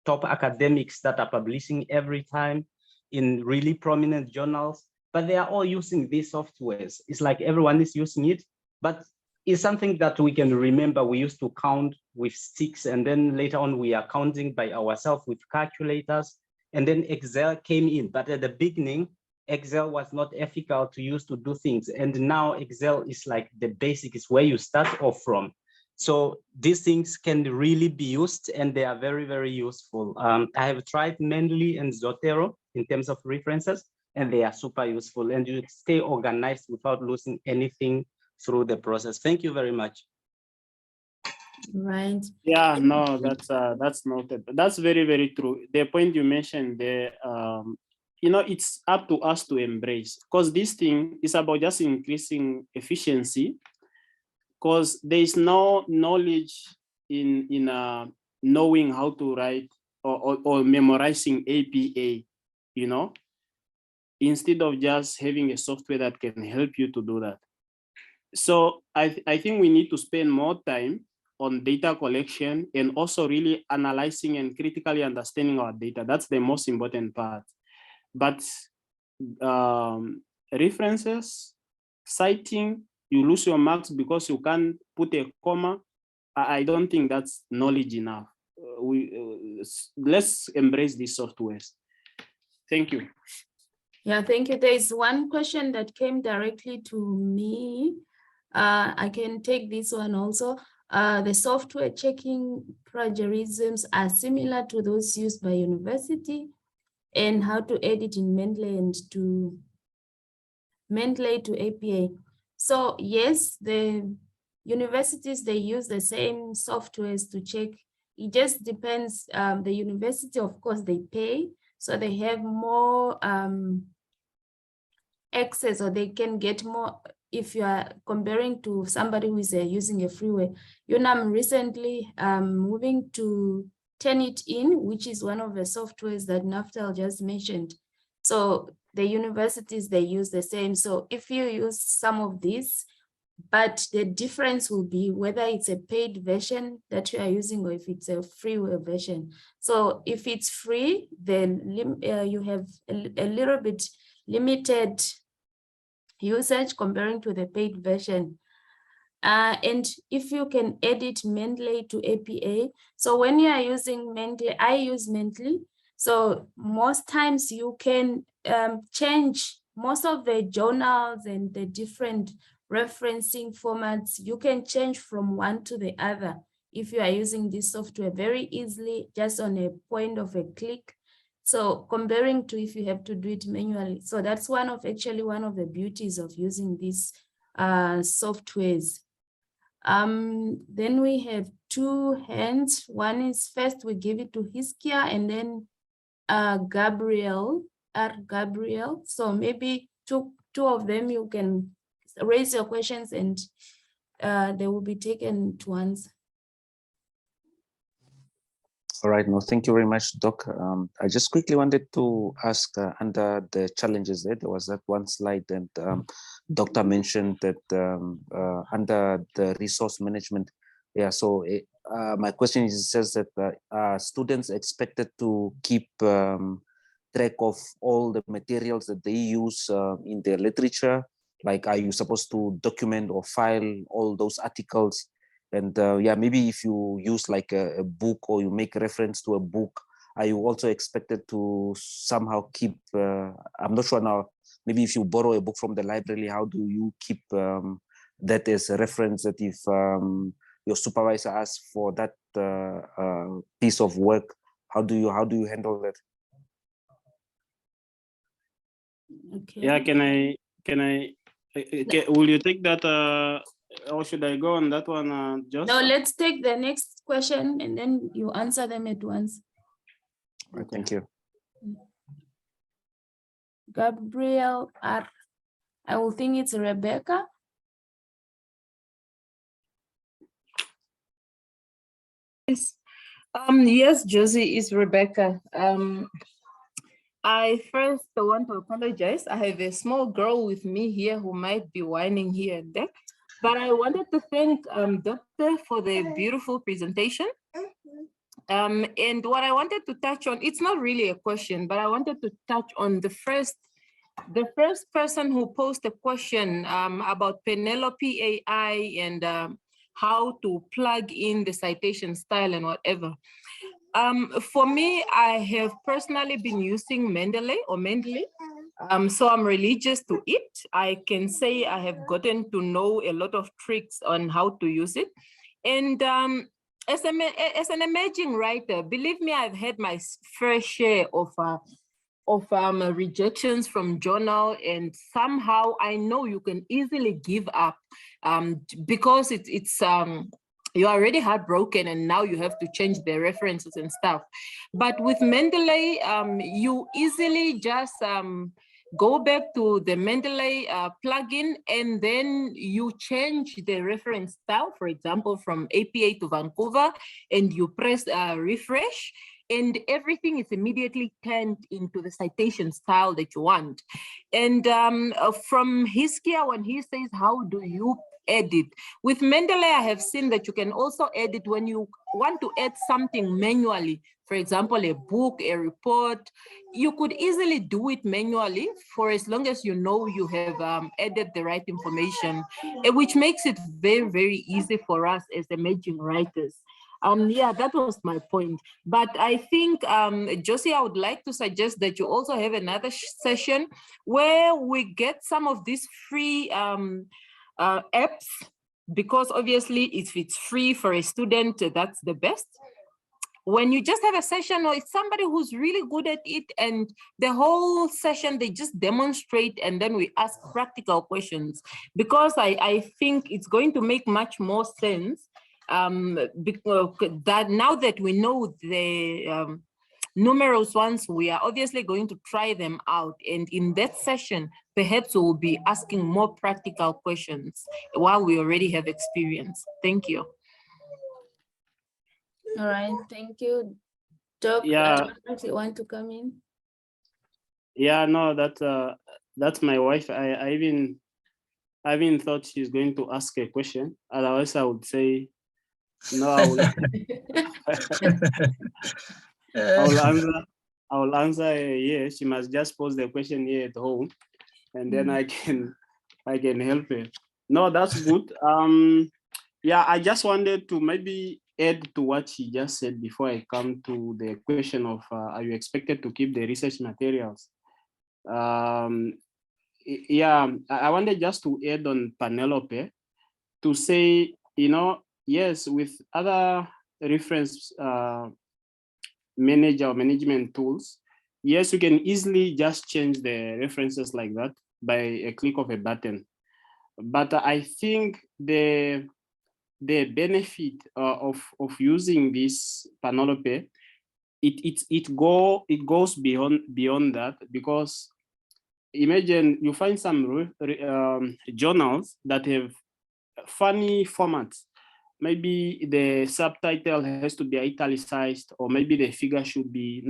top academics that are publishing every time in really prominent journals, but they are all using these softwares. It's like everyone is using it, but it's something that we can remember. We used to count with sticks, and then later on we are counting by ourselves with calculators, and then Excel came in. But at the beginning, Excel was not ethical to use to do things. And now Excel is like the basic, is where you start off from. So these things can really be used, and they are very, very useful. I have tried Mendeley and Zotero in terms of references, and they are super useful, and you stay organized without losing anything through the process. Thank you very much. Right. Yeah, no, that's noted. That's very, very true. The point you mentioned there, it's up to us to embrace, because this thing is about just increasing efficiency, because there is no knowledge in knowing how to write or memorizing APA, instead of just having a software that can help you to do that. So I think we need to spend more time on data collection and also really analyzing and critically understanding our data. That's the most important part. But references, citing, you lose your marks because you can't put a comma. I don't think that's knowledge enough. Let's embrace these softwares. Thank you. Yeah, thank you. There is one question that came directly to me. I can take this one also. The software checking plagiarisms are similar to those used by university, and how to edit in Mendeley and to Mendeley to APA. So yes, the universities, they use the same softwares to check. It just depends. The university, of course, they pay, so they have more access, or they can get more if you are comparing to somebody who is using a freeware. UNAM recently moving to Turnitin, which is one of the softwares that Naftal just mentioned. So the universities, they use the same. So if you use some of these, but the difference will be whether it's a paid version that you are using or if it's a freeware version. So if it's free, then you have a little bit limited usage comparing to the paid version. And if you can edit Mendeley to APA, so when you are using Mendeley, I use Mendeley, so most times you can change most of the journals and the different referencing formats. You can change from one to the other if you are using this software very easily, just on a point of a click. So comparing to if you have to do it manually. So that's actually one of the beauties of using these softwares. Then we have two hands. One is first we give it to Hiskia, and then Gabriel. So maybe two of them, you can raise your questions and they will be taken to answer. All right, no, thank you very much, Doc. I just quickly wanted to ask under the challenges there was that one slide and Doctor mentioned that under the resource management, yeah, so my question is, it says that students expected to keep track of all the materials that they use in their literature, like are you supposed to document or file all those articles? And yeah, maybe if you use like a book or you make reference to a book, are you also expected to somehow keep, I'm not sure now, maybe if you borrow a book from the library, how do you keep that as a reference, that if your supervisor asks for that piece of work, how do you handle that? Okay. Yeah, will you take that? Or should I go on that one, Josh? No, let's take the next question and then you answer them at once. Okay. Thank you. Gabriel R. I will think it's Rebecca. Yes, yes, Josie, is Rebecca. I first want to apologize. I have a small girl with me here who might be whining here and there. But I wanted to thank Doctor for the beautiful presentation. And what I wanted to touch on, it's not really a question, but I wanted to touch on the first person who posed a question about Penelope AI and how to plug in the citation style and whatever. For me, I have personally been using Mendeley. So I'm religious to it. I can say I have gotten to know a lot of tricks on how to use it. And as an emerging writer, believe me, I've had my fair share of rejections from journal, and somehow I know you can easily give up because you're already heartbroken and now you have to change the references and stuff. But with Mendeley, you easily just go back to the Mendeley plugin, and then you change the reference style, for example, from APA to Vancouver, and you press refresh, and everything is immediately turned into the citation style that you want. And from Hiskia, when he says, how do you edit? With Mendeley, I have seen that you can also edit when you want to add something manually. For example, a book, a report, you could easily do it manually for as long as you know you have added the right information, which makes it very, very easy for us as emerging writers. Yeah, that was my point. But I think, Josie, I would like to suggest that you also have another session where we get some of these free apps, because obviously if it's free for a student, that's the best. When you just have a session or it's somebody who's really good at it, and the whole session they just demonstrate, and then we ask practical questions, because I think it's going to make much more sense, because that now that we know the numerous ones, we are obviously going to try them out, and in that session perhaps we will be asking more practical questions while we already have experience. Thank you. All right, thank you. Doc, Yeah. you want to come in? Yeah, no, that's my wife. I even thought she's going to ask a question. Otherwise, I would say no. I will answer yes. She must just pose the question here at home, and then I can help her. No, that's good. Yeah, I just wanted to maybe add to what she just said before I come to the question of are you expected to keep the research materials? Yeah, I wanted just to add on Penelope to say, yes, with other reference manager or management tools, yes, you can easily just change the references like that by a click of a button. But I think the benefit of using this Penelope, it goes beyond that, because imagine you find some journals that have funny formats. Maybe the subtitle has to be italicized, or maybe the figure shouldn't be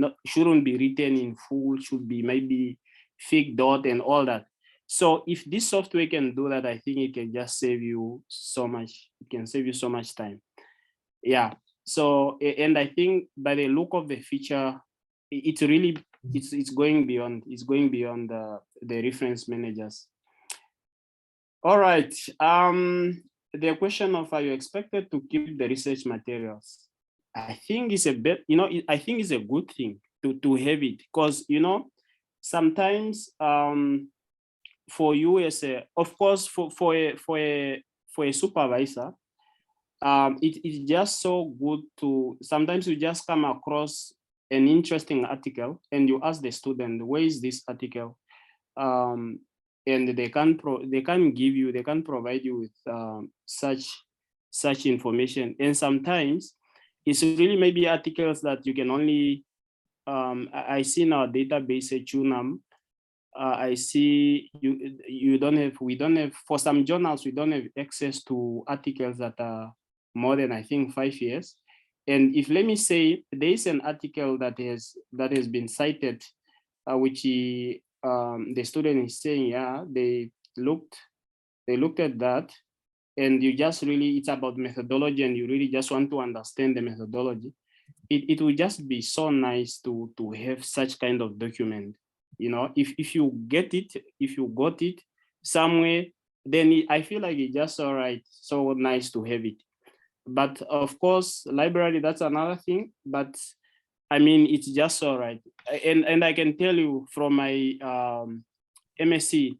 written in full, should be maybe fig dot and all that. So if this software can do that, I think it can just save you so much. It can save you so much time. Yeah. So, and I think by the look of the feature, it's really it's going beyond. It's going beyond the reference managers. All right. The question of are you expected to keep the research materials? I think it's a bit, I think it's a good thing to have it, because sometimes for you as of course for a supervisor, it's just so good to sometimes you just come across an interesting article and you ask the student, where is this article? And they can provide you with such information. And sometimes it's really maybe articles that you can only I see in our database at UNAM. I see we don't have for some journals, we don't have access to articles that are more than I think 5 years. And if, let me say, there is an article that has been cited, which the student is saying, yeah, they looked at that, and you just really, it's about methodology, and you really just want to understand the methodology. It will just be so nice to have such kind of document. If you got it somewhere, then I feel like it's just all right, so nice to have it. But of course, library, that's another thing. But I mean, it's just all right. And I can tell you from my MSc,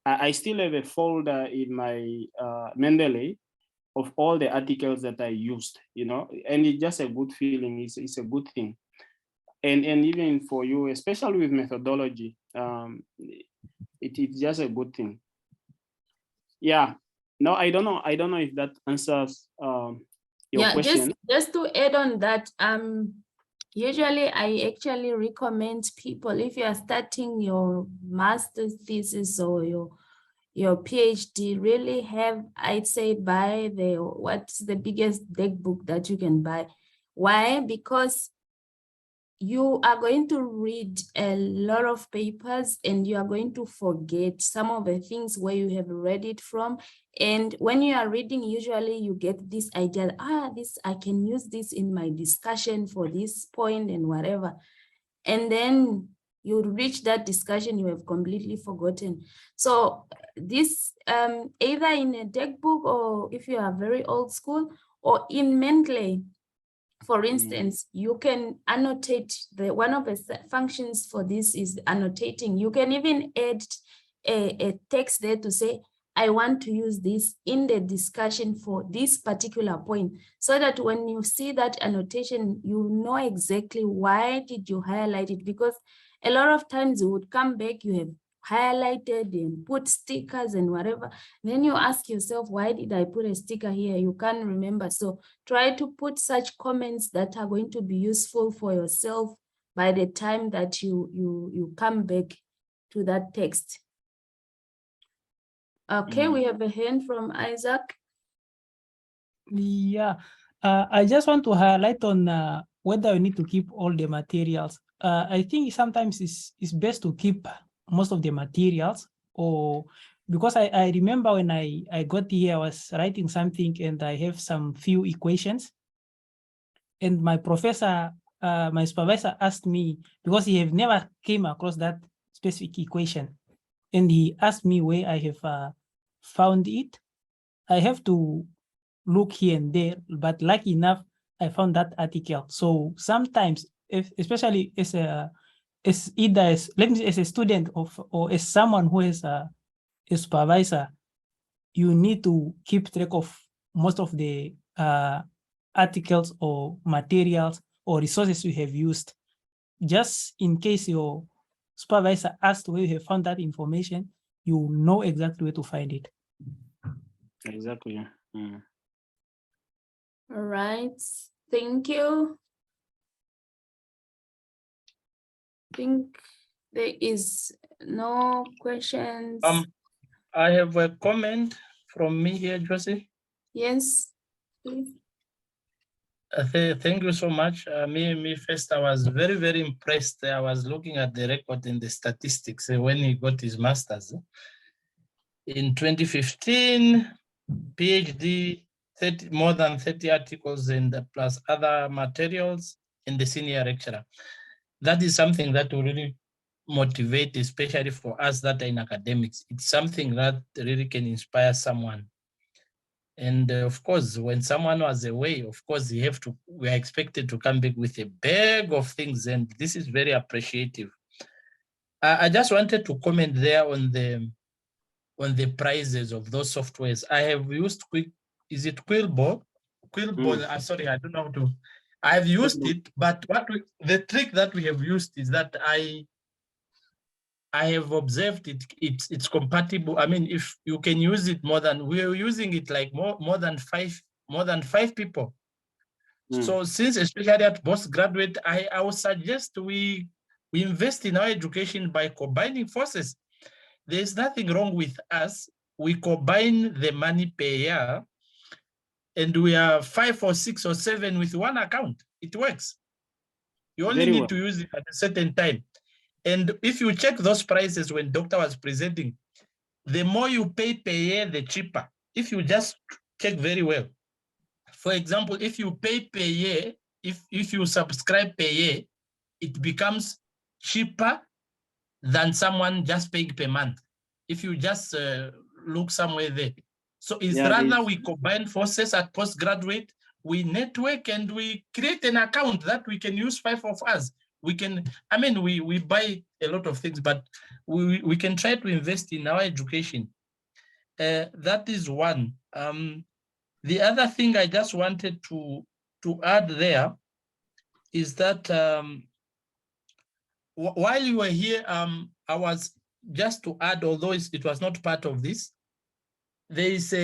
I still have a folder in my Mendeley of all the articles that I used, and it's just a good feeling. It's a good thing. And even for you, especially with methodology, it's just a good thing. Yeah. No, I don't know if that answers Yeah, question. just to add on that, usually I actually recommend people, if you are starting your master's thesis or your PhD, really have, I'd say, buy what's the biggest deck book that you can buy. Why? Because you are going to read a lot of papers and you are going to forget some of the things where you have read it from. And when you are reading, usually you get this idea, I can use this in my discussion for this point and whatever. And then you reach that discussion, you have completely forgotten. So this, either in a deck book, or if you are very old school, or in Mendeley, for instance, you can annotate. One of the functions for this is annotating. You can even add a text there to say, I want to use this in the discussion for this particular point, so that when you see that annotation, you know exactly why did you highlight it, because a lot of times you would come back, you have highlighted and put stickers and whatever. Then you ask yourself, why did I put a sticker here? You can't remember. So try to put such comments that are going to be useful for yourself by the time that you come back to that text. Okay, we have a hand from Isaac. Yeah, I just want to highlight on whether you need to keep all the materials. I think sometimes it's best to keep most of the materials, or because I remember when I got here, I was writing something and I have some few equations. And my professor, my supervisor asked me, because he have never came across that specific equation. And he asked me where I have found it. I have to look here and there, but lucky enough, I found that article. So sometimes, especially as either as, let me say, as a student or as someone who is a supervisor, you need to keep track of most of the articles or materials or resources you have used, just in case your supervisor asked where you have found that information, you know exactly where to find it. Exactly. Mm. All right, thank you. I think there is no questions. I have a comment from me here, Josie. Yes, please. Thank you so much. Me first, I was very, very impressed. I was looking at the record and the statistics when he got his master's. In 2015, PhD, more than 30 articles and plus other materials in the senior lecturer. That is something that will really motivate, especially for us that are in academics. It's something that really can inspire someone. And of course, when someone was away, of course, we are expected to come back with a bag of things, and this is very appreciative. I just wanted to comment there on the prices of those softwares. I have used Quillball? Quillball, sorry, I don't know how to. I've used it, but the trick that we have used is that I have observed it's compatible. I mean, if you can use it we're using it like more than five people. So since especially at postgraduate, I would suggest we invest in our education by combining forces. There's nothing wrong with us. We combine the money per year and we are 5 or 6 or 7 with one account. It works. You only need to use it at a certain time. And if you check those prices when doctor was presenting, the more you pay per year, the cheaper. If you just check very well. For example, if you pay per year, if you subscribe per year, it becomes cheaper than someone just paying per month. If you just look somewhere there. So it's rather we combine forces at postgraduate, we network and we create an account that we can use 5 of us. We can, I mean, we buy a lot of things, but we can try to invest in our education. That is one. The other thing I just wanted to add there is that while you were here, I was just to add, although it was not part of this, there is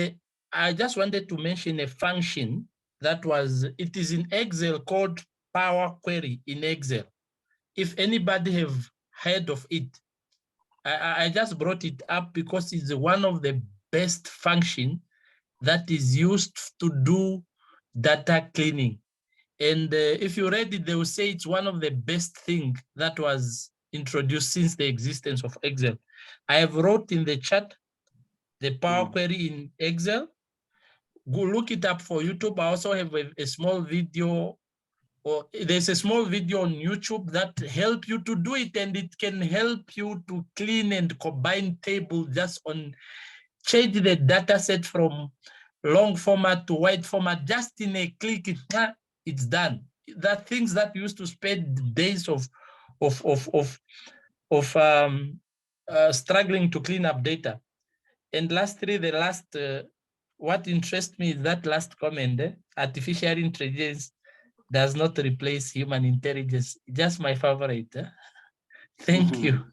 I just wanted to mention a function it is in Excel called Power Query in Excel. If anybody have heard of it, I just brought it up because it's one of the best function that is used to do data cleaning. And if you read it, they will say it's one of the best things that was introduced since the existence of Excel. I have wrote in the chat the Power Query in Excel. Go look it up for YouTube. I also have a small video, or there's a small video on YouTube that help you to do it, and it can help you to clean and combine tables just on change the data set from long format to wide format just in a click. It's done. The things that used to spend days of struggling to clean up data. And lastly, the last what interests me is that last comment: artificial intelligence does not replace human intelligence. Just my favorite. Thank you.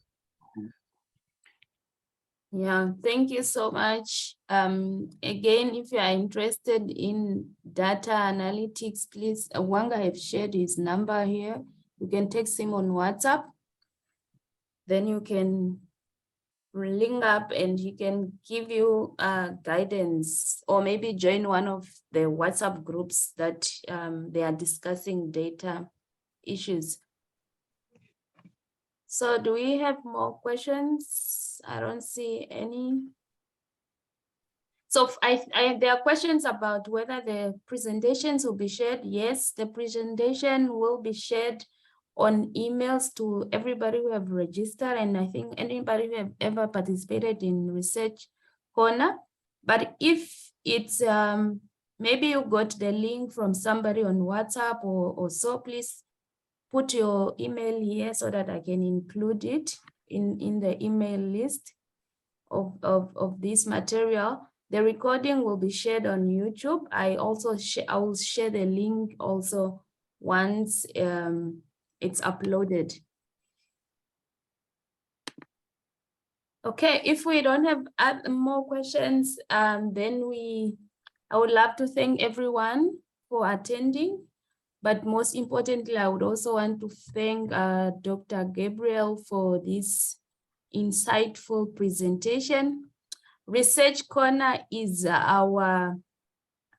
Yeah, thank you so much. Again, if you are interested in data analytics, please, Wanga have shared his number here. You can text him on WhatsApp. Then you can link up and he can give you guidance, or maybe join one of the WhatsApp groups that they are discussing data issues. So do we have more questions? I don't see any. So there are questions about whether the presentations will be shared. Yes, the presentation will be shared on emails to everybody who have registered, and I think anybody who have ever participated in Research Corner. But if it's maybe you got the link from somebody on WhatsApp or so, please put your email here so that I can include it in the email list of this material. The recording will be shared on YouTube. I will share the link also once it's uploaded. Okay, if we don't have more questions, then I would love to thank everyone for attending. But most importantly, I would also want to thank Dr. Gabriel for this insightful presentation. Research Corner is our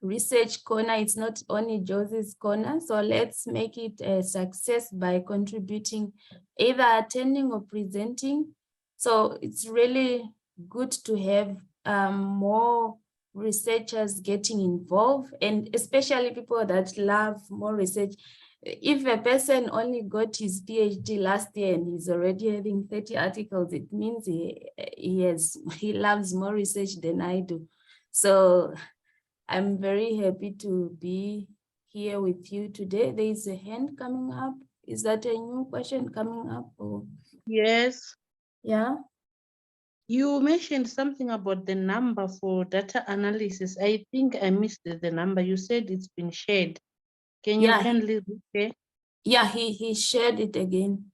research corner. It's not only Josie's corner. So let's make it a success by contributing, either attending or presenting. So it's really good to have more researchers getting involved, and especially people that love more research. If a person only got his PhD last year and he's already having 30 articles, it means he loves more research than I do. So I'm very happy to be here with you today. There is a hand coming up. Is that a new question coming up? Or? Yes. Yeah. You mentioned something about the number for data analysis. I think I missed the number. You said it's been shared. Can you kindly share? Yeah, he shared it again.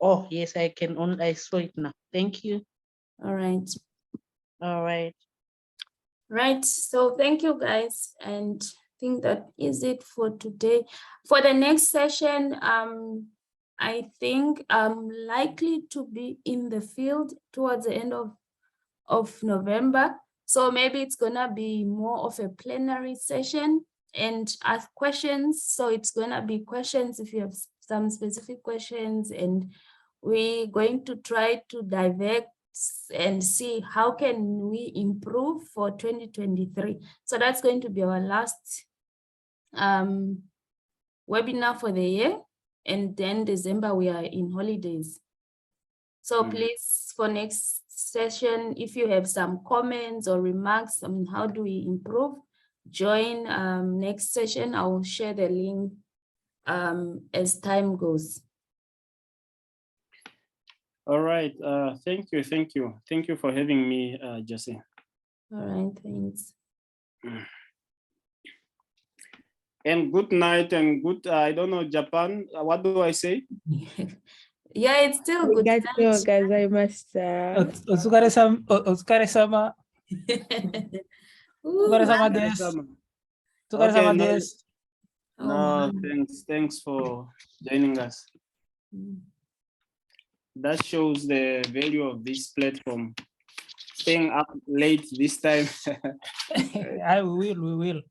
Oh, yes, I saw it now. Thank you. All right. All right. Right. So thank you, guys. And I think that is it for today. For the next session, I think I'm likely to be in the field towards the end of November. So maybe it's gonna be more of a plenary session and ask questions. So it's gonna be questions if you have some specific questions, and we're going to try to divert and see how can we improve for 2023. So that's going to be our last webinar for the year, and then December we are in holidays. So please, for next session, if you have some comments or remarks on how do we improve, join next session. I will share the link as time goes. All right. Thank you. Thank you for having me, Josie. All right, thanks. And good night and good, I don't know, Japan. What do I say? Yeah, it's still good night. Otsukare-sama. Otsukare-sama desu. Okay, no, Des. no, thanks for joining us. That shows the value of this platform. Staying up late this time. We will.